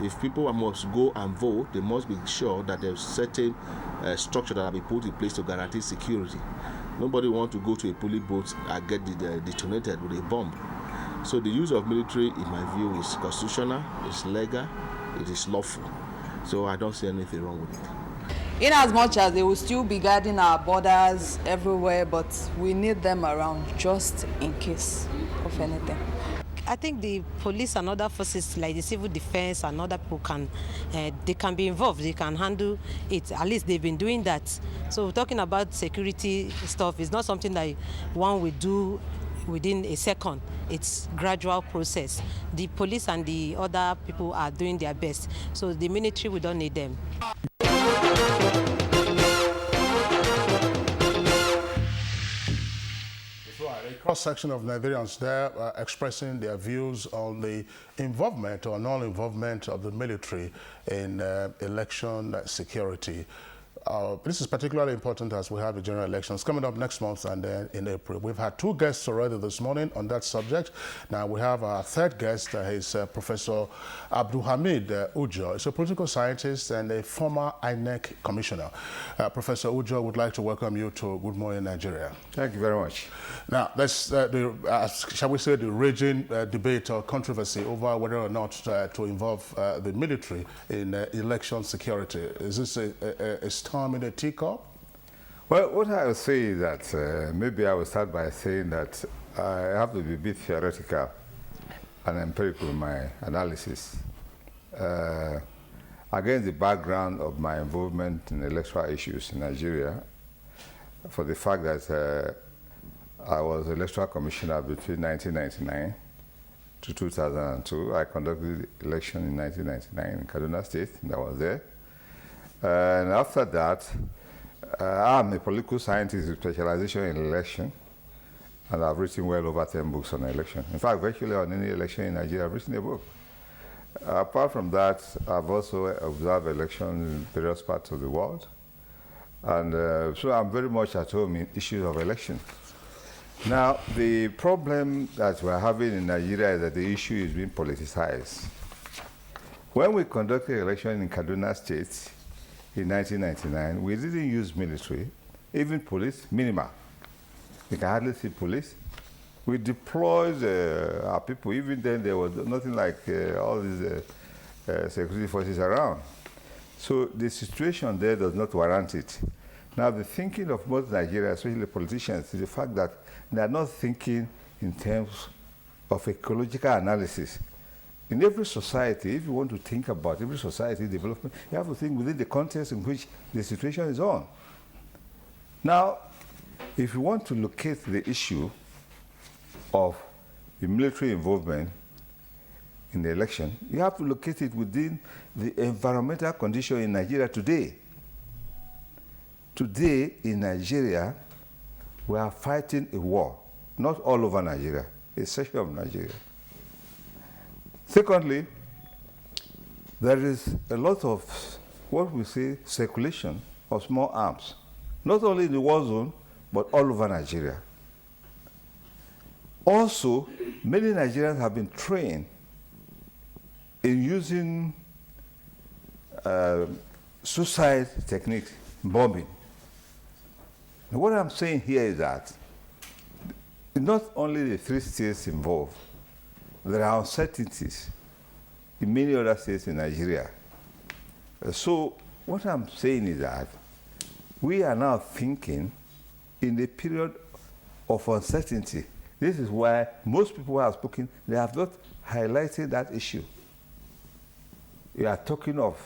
If people must go and vote, they must be sure that there's certain structure that will be put in place to guarantee security. Nobody wants to go to a polling booth and get detonated with a bomb. So the use of military, in my view, is constitutional, it's legal, it is lawful. So I don't see anything wrong with it.
In as much as they will still be guarding our borders everywhere, but we need them around just in case of anything.
I think the police and other forces like the civil defense and other people they can be involved, they can handle it. At least they've been doing that. So talking about security stuff is not something that one will do within a second. It's gradual process. The police and the other people are doing their best. So the military, we don't need them.
A cross-section of Nigerians there expressing their views on the involvement or non-involvement of the military in election security. This is particularly important as we have the general elections coming up next month and then in April. We've had two guests already this morning on that subject. Now we have our third guest. He's Professor Abdulhamid Ujo. He's a political scientist and a former INEC commissioner. Professor Ujo, would like to welcome you to Good Morning Nigeria.
Thank you very much.
Now, let's, shall we say, the raging debate or controversy over whether or not to involve the military in election security. Is this a storm in a teacup?
Well, what I would say is that maybe I will start by saying that I have to be a bit theoretical and empirical in my analysis. Against the background of my involvement in electoral issues in Nigeria, for the fact that I was electoral commissioner between 1999 to 2002. I conducted the election in 1999 in Kaduna State, and I was there. And after that, I'm a political scientist with specialization in election, and I've written well over 10 books on election. In fact, virtually on any election in Nigeria, I've written a book. Apart from that, I've also observed elections in various parts of the world. And so I'm very much at home in issues of election. Now, the problem that we're having in Nigeria is that the issue is being politicized. When we conducted the election in Kaduna State in 1999, we didn't use military, even police, minimal. You can hardly see police. We deployed our people. Even then, there was nothing like all these security forces around. So the situation there does not warrant it. Now, the thinking of most Nigerians, especially politicians, is the fact that they are not thinking in terms of ecological analysis. In every society, if you want to think about every society development, you have to think within the context in which the situation is on. Now, if you want to locate the issue of the military involvement in the election, you have to locate it within the environmental condition in Nigeria today. Today in Nigeria, we are fighting a war, not all over Nigeria, a section of Nigeria. Secondly, there is a lot of what we say circulation of small arms, not only in the war zone, but all over Nigeria. Also, many Nigerians have been trained in using suicide techniques, bombing. And what I'm saying here is that not only the 3 states involved, there are uncertainties in many other states in Nigeria. So what I'm saying is that we are now thinking in the period of uncertainty. This is why most people who have spoken, they have not highlighted that issue. You are talking of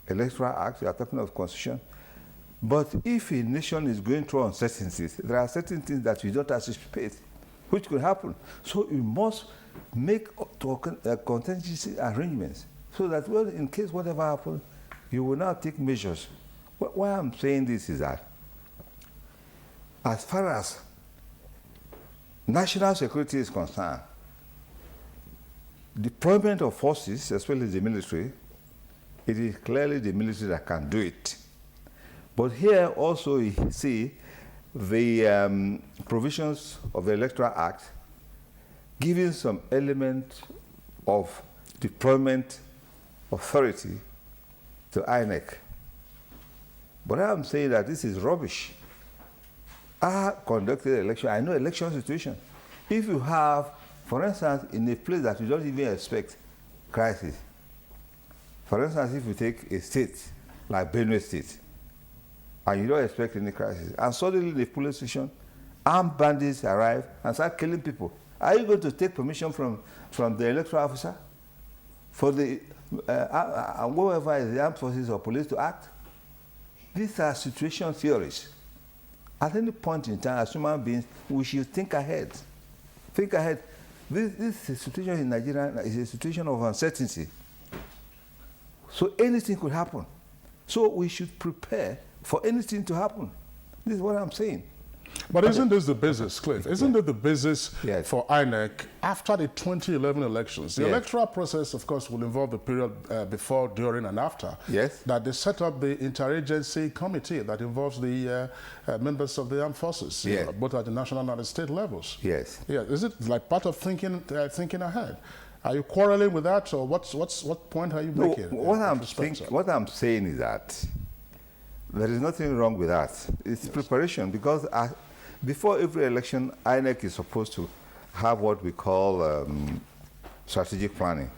electoral acts, you are talking of constitution. But if a nation is going through uncertainties, there are certain things that we don't anticipate, which could happen. So you must make contingency arrangements so that, well, in case whatever happens, you will now take measures. Why I'm saying this is that as far as national security is concerned, deployment of forces, especially the military, it is clearly the military that can do it. But here also you see the provisions of the Electoral Act giving some element of deployment authority to INEC. But I'm saying that this is rubbish. I conducted election, I know election situation. If you have, for instance, in a place that you don't even expect crisis, for instance, if you take a state like Benue State, and you don't expect any crisis, and suddenly the police station, armed bandits arrive and start killing people, are you going to take permission from the electoral officer for the whoever is the armed forces or police to act? These are situation theories. At any point in time, as human beings, we should think ahead. Think ahead. This situation in Nigeria is a situation of uncertainty. So anything could happen. So we should prepare for anything to happen. This is what I'm saying.
But isn't this the basis, Cliff? Isn't it the basis for INEC after the 2011 elections? The electoral process, of course, will involve the period before, during, and after.
Yes.
That they set up the interagency committee that involves the members of the armed forces, both at the national and the state levels.
Yes.
Yeah. Is it like part of thinking ahead? Are you quarreling with that, or what point are you making?
What I'm saying is that there is nothing wrong with that. It's preparation, because before every election, INEC is supposed to have what we call strategic planning.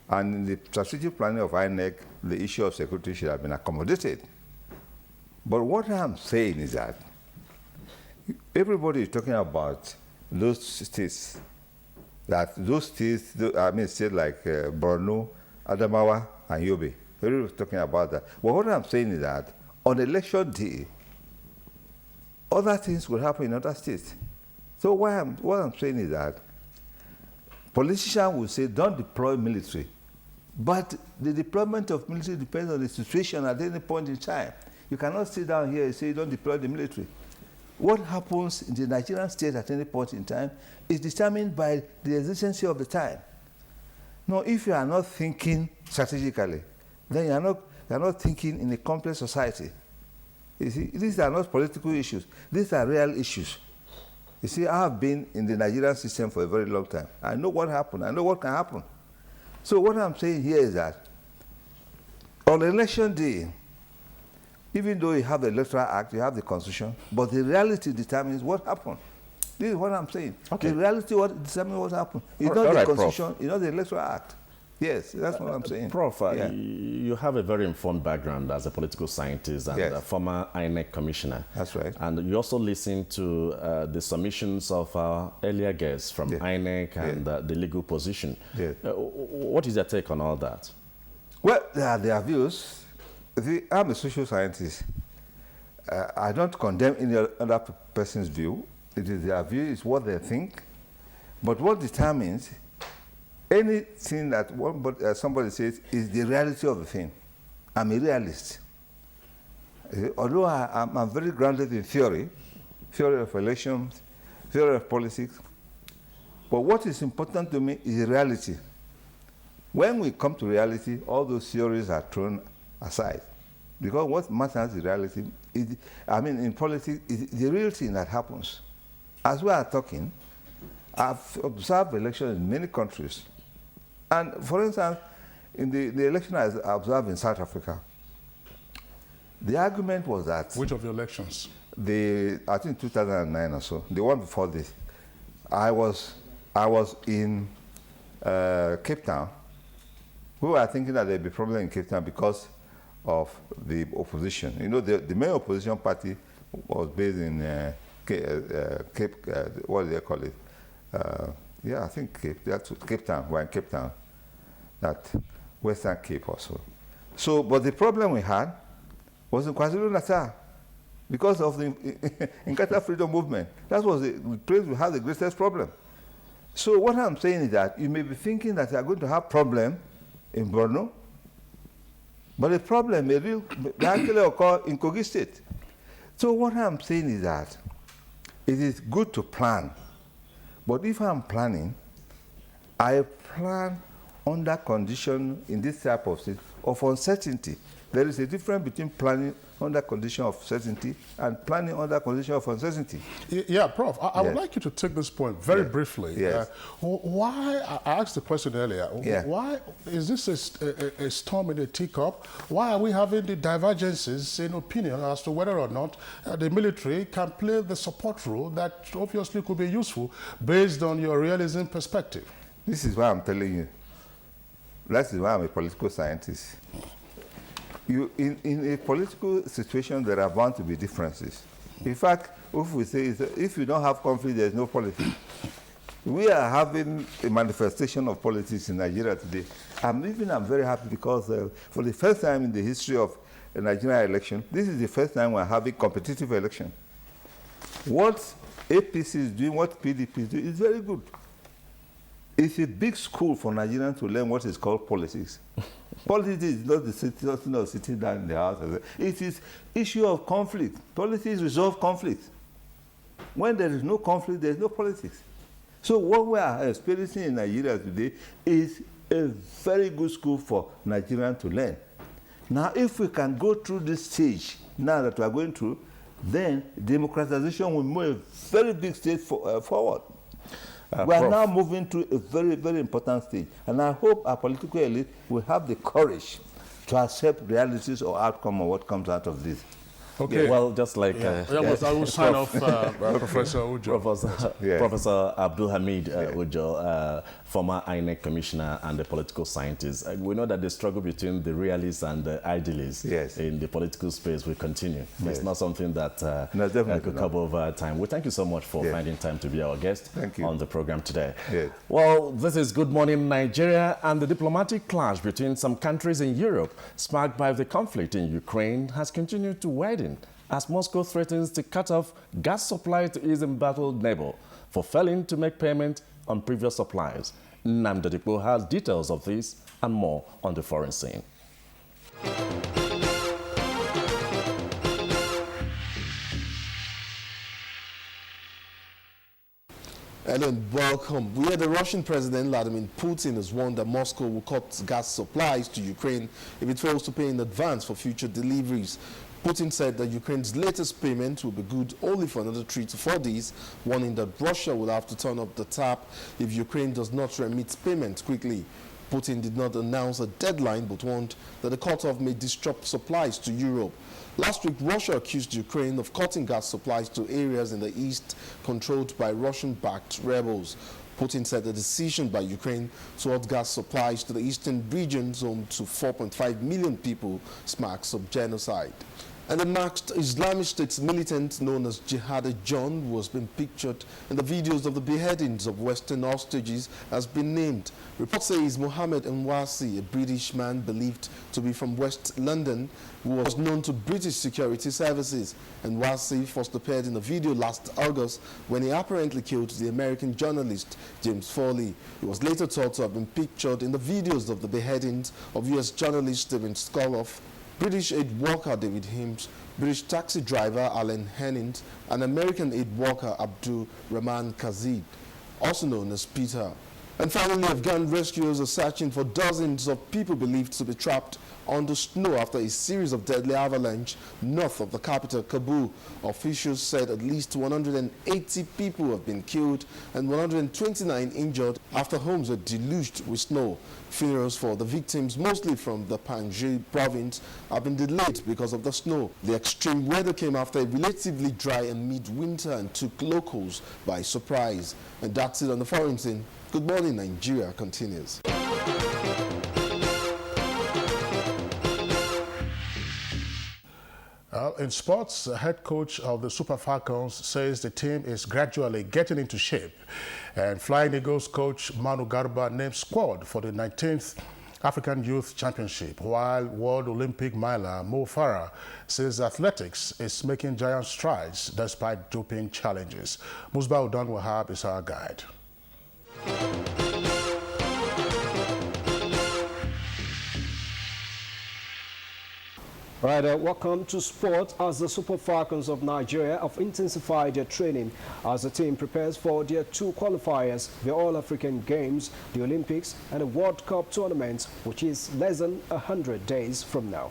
And in the strategic planning of INEC, the issue of security should have been accommodated. But what I'm saying is that everybody is talking about those states, states like Borno, Adamawa, and Yobe. Everybody is talking about that. Well, what I'm saying is that on election day, other things will happen in other states. So what I'm saying is that politicians will say, don't deploy military. But the deployment of military depends on the situation at any point in time. You cannot sit down here and say, don't deploy the military. What happens in the Nigerian state at any point in time is determined by the exigency of the time. Now, if you are not thinking strategically, then you are not thinking in a complex society. You see, these are not political issues. These are real issues. You see, I have been in the Nigerian system for a very long time. I know what happened. I know what can happen. So what I'm saying here is that on election day, even though you have the Electoral Act, you have the Constitution, but the reality determines what happened. This is what I'm saying. Okay. The reality determines what happened. It's not the Constitution, it's not the Electoral Act. Yes, that's what I'm saying.
Prof, you have a very informed background as a political scientist and a former INEC commissioner.
That's right.
And you also listened to the submissions of our earlier guests from INEC and the legal position. What is your take on all that?
Well, their views. I'm a social scientist. I don't condemn any other person's view. It is their view, it's what they think. But what determines anything that somebody says is the reality of the thing. I'm a realist. Although I'm very grounded in theory of elections, theory of politics, but what is important to me is reality. When we come to reality, all those theories are thrown aside. Because what matters is reality. In politics, it's the real thing that happens. As we are talking, I've observed elections in many countries. And for instance, in the election I observed in South Africa, the argument was that...
Which of the elections?
I think 2009 or so, the one before this. I was in Cape Town. We were thinking that there'd be a problem in Cape Town because of the opposition. You know, the main opposition party was based in what do they call it? I think Cape Town. We're in Cape Town, that Western Cape also. So, but the problem we had was in KwaZulu-Natal because of the Inkatha freedom movement. That was the place we had the greatest problem. So what I'm saying is that you may be thinking that you are going to have problem in Borno, but the problem may actually occur in Kogi State. So what I'm saying is that it is good to plan, but if I'm planning, I plan under condition in this type of state of uncertainty. There is a difference between planning under condition of certainty and planning under condition of uncertainty.
Yeah, Prof, I would like you to take this point very briefly.
Yes.
Why, I asked the question earlier, why is this a storm in a teacup? Why are we having the divergences in opinion as to whether or not the military can play the support role that obviously could be useful based on your realism perspective?
This is why I'm telling you. That is why I'm a political scientist. In a political situation, there are bound to be differences. In fact, if we say if you don't have conflict, there's no politics. We are having a manifestation of politics in Nigeria today. I'm very happy because for the first time in the history of a Nigerian election, this is the first time we're having competitive election. What APC is doing, what PDP is doing, is very good. It's a big school for Nigerians to learn what is called politics. Politics is not the situation of sitting down in the house. It is issue of conflict. Politics resolve conflict. When there is no conflict, there is no politics. So what we are experiencing in Nigeria today is a very good school for Nigerians to learn. Now, if we can go through this stage now that we are going through, then democratization will move a very big step forward. We are now moving to a very, very important stage. And I hope our political elite will have the courage to accept realities or outcome of what comes out of this.
Okay. Well, just like
I will sign off Professor Ujo.
Professor Abdul Hamid Ujo, former INEC commissioner and a political scientist. We know that the struggle between the realists and the idealists in the political space will continue. It's not something that could come over time. We thank you so much for finding time to be our guest on the program today. Well, this is Good Morning Nigeria, and the diplomatic clash between some countries in Europe sparked by the conflict in Ukraine has continued to widen as Moscow threatens to cut off gas supply to its embattled neighbor for failing to make payment on previous supplies. Nnamdi Dikpo has details of this and more on the foreign scene.
Hello and welcome. We heard the Russian President Vladimir Putin has warned that Moscow will cut gas supplies to Ukraine if it fails to pay in advance for future deliveries. Putin said that Ukraine's latest payment will be good only for another 3 to 4 days, warning that Russia will have to turn up the tap if Ukraine does not remit payments quickly. Putin did not announce a deadline but warned that the cutoff may disrupt supplies to Europe. Last week, Russia accused Ukraine of cutting gas supplies to areas in the east controlled by Russian-backed rebels. Putin said the decision by Ukraine to halt gas supplies to the eastern regions home to 4.5 million people marks of genocide. And the masked Islamic State militant known as Jihadi John, who has been pictured in the videos of the beheadings of Western hostages, has been named. Reports say is Mohammed Nwasi, a British man believed to be from West London, who was known to British security services. Nwasi first appeared in a video last August when he apparently killed the American journalist James Foley. He was later thought to have been pictured in the videos of the beheadings of U.S. journalist Stephen Skoloff, British aid worker David Himes, British taxi driver Alan Hennings, and American aid worker Abdul Rahman Kazid, also known as Peter. And finally, Afghan rescuers are searching for dozens of people believed to be trapped under snow after a series of deadly avalanches north of the capital, Kabul. Officials said at least 180 people have been killed and 129 injured after homes were deluged with snow. Funerals for the victims, mostly from the Panjshir province, have been delayed because of the snow. The extreme weather came after a relatively dry and mid-winter and took locals by surprise. And that's it on the foreign scene. Good Morning Nigeria continues.
In sports, the head coach of the Super Falcons says the team is gradually getting into shape. And Flying Eagles coach Manu Garba named squad for the 19th African Youth Championship, while World Olympic miler Mo Farah says athletics is making giant strides despite doping challenges. Musbah Udan Wahab is our guide.
Right, welcome to sport. As the Super Falcons of Nigeria have intensified their training as the team prepares for their two qualifiers, the All-African Games, the Olympics, and the World Cup tournament, which is less than 100 days from now.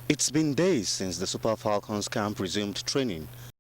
It's been days since the Super Falcons camp resumed training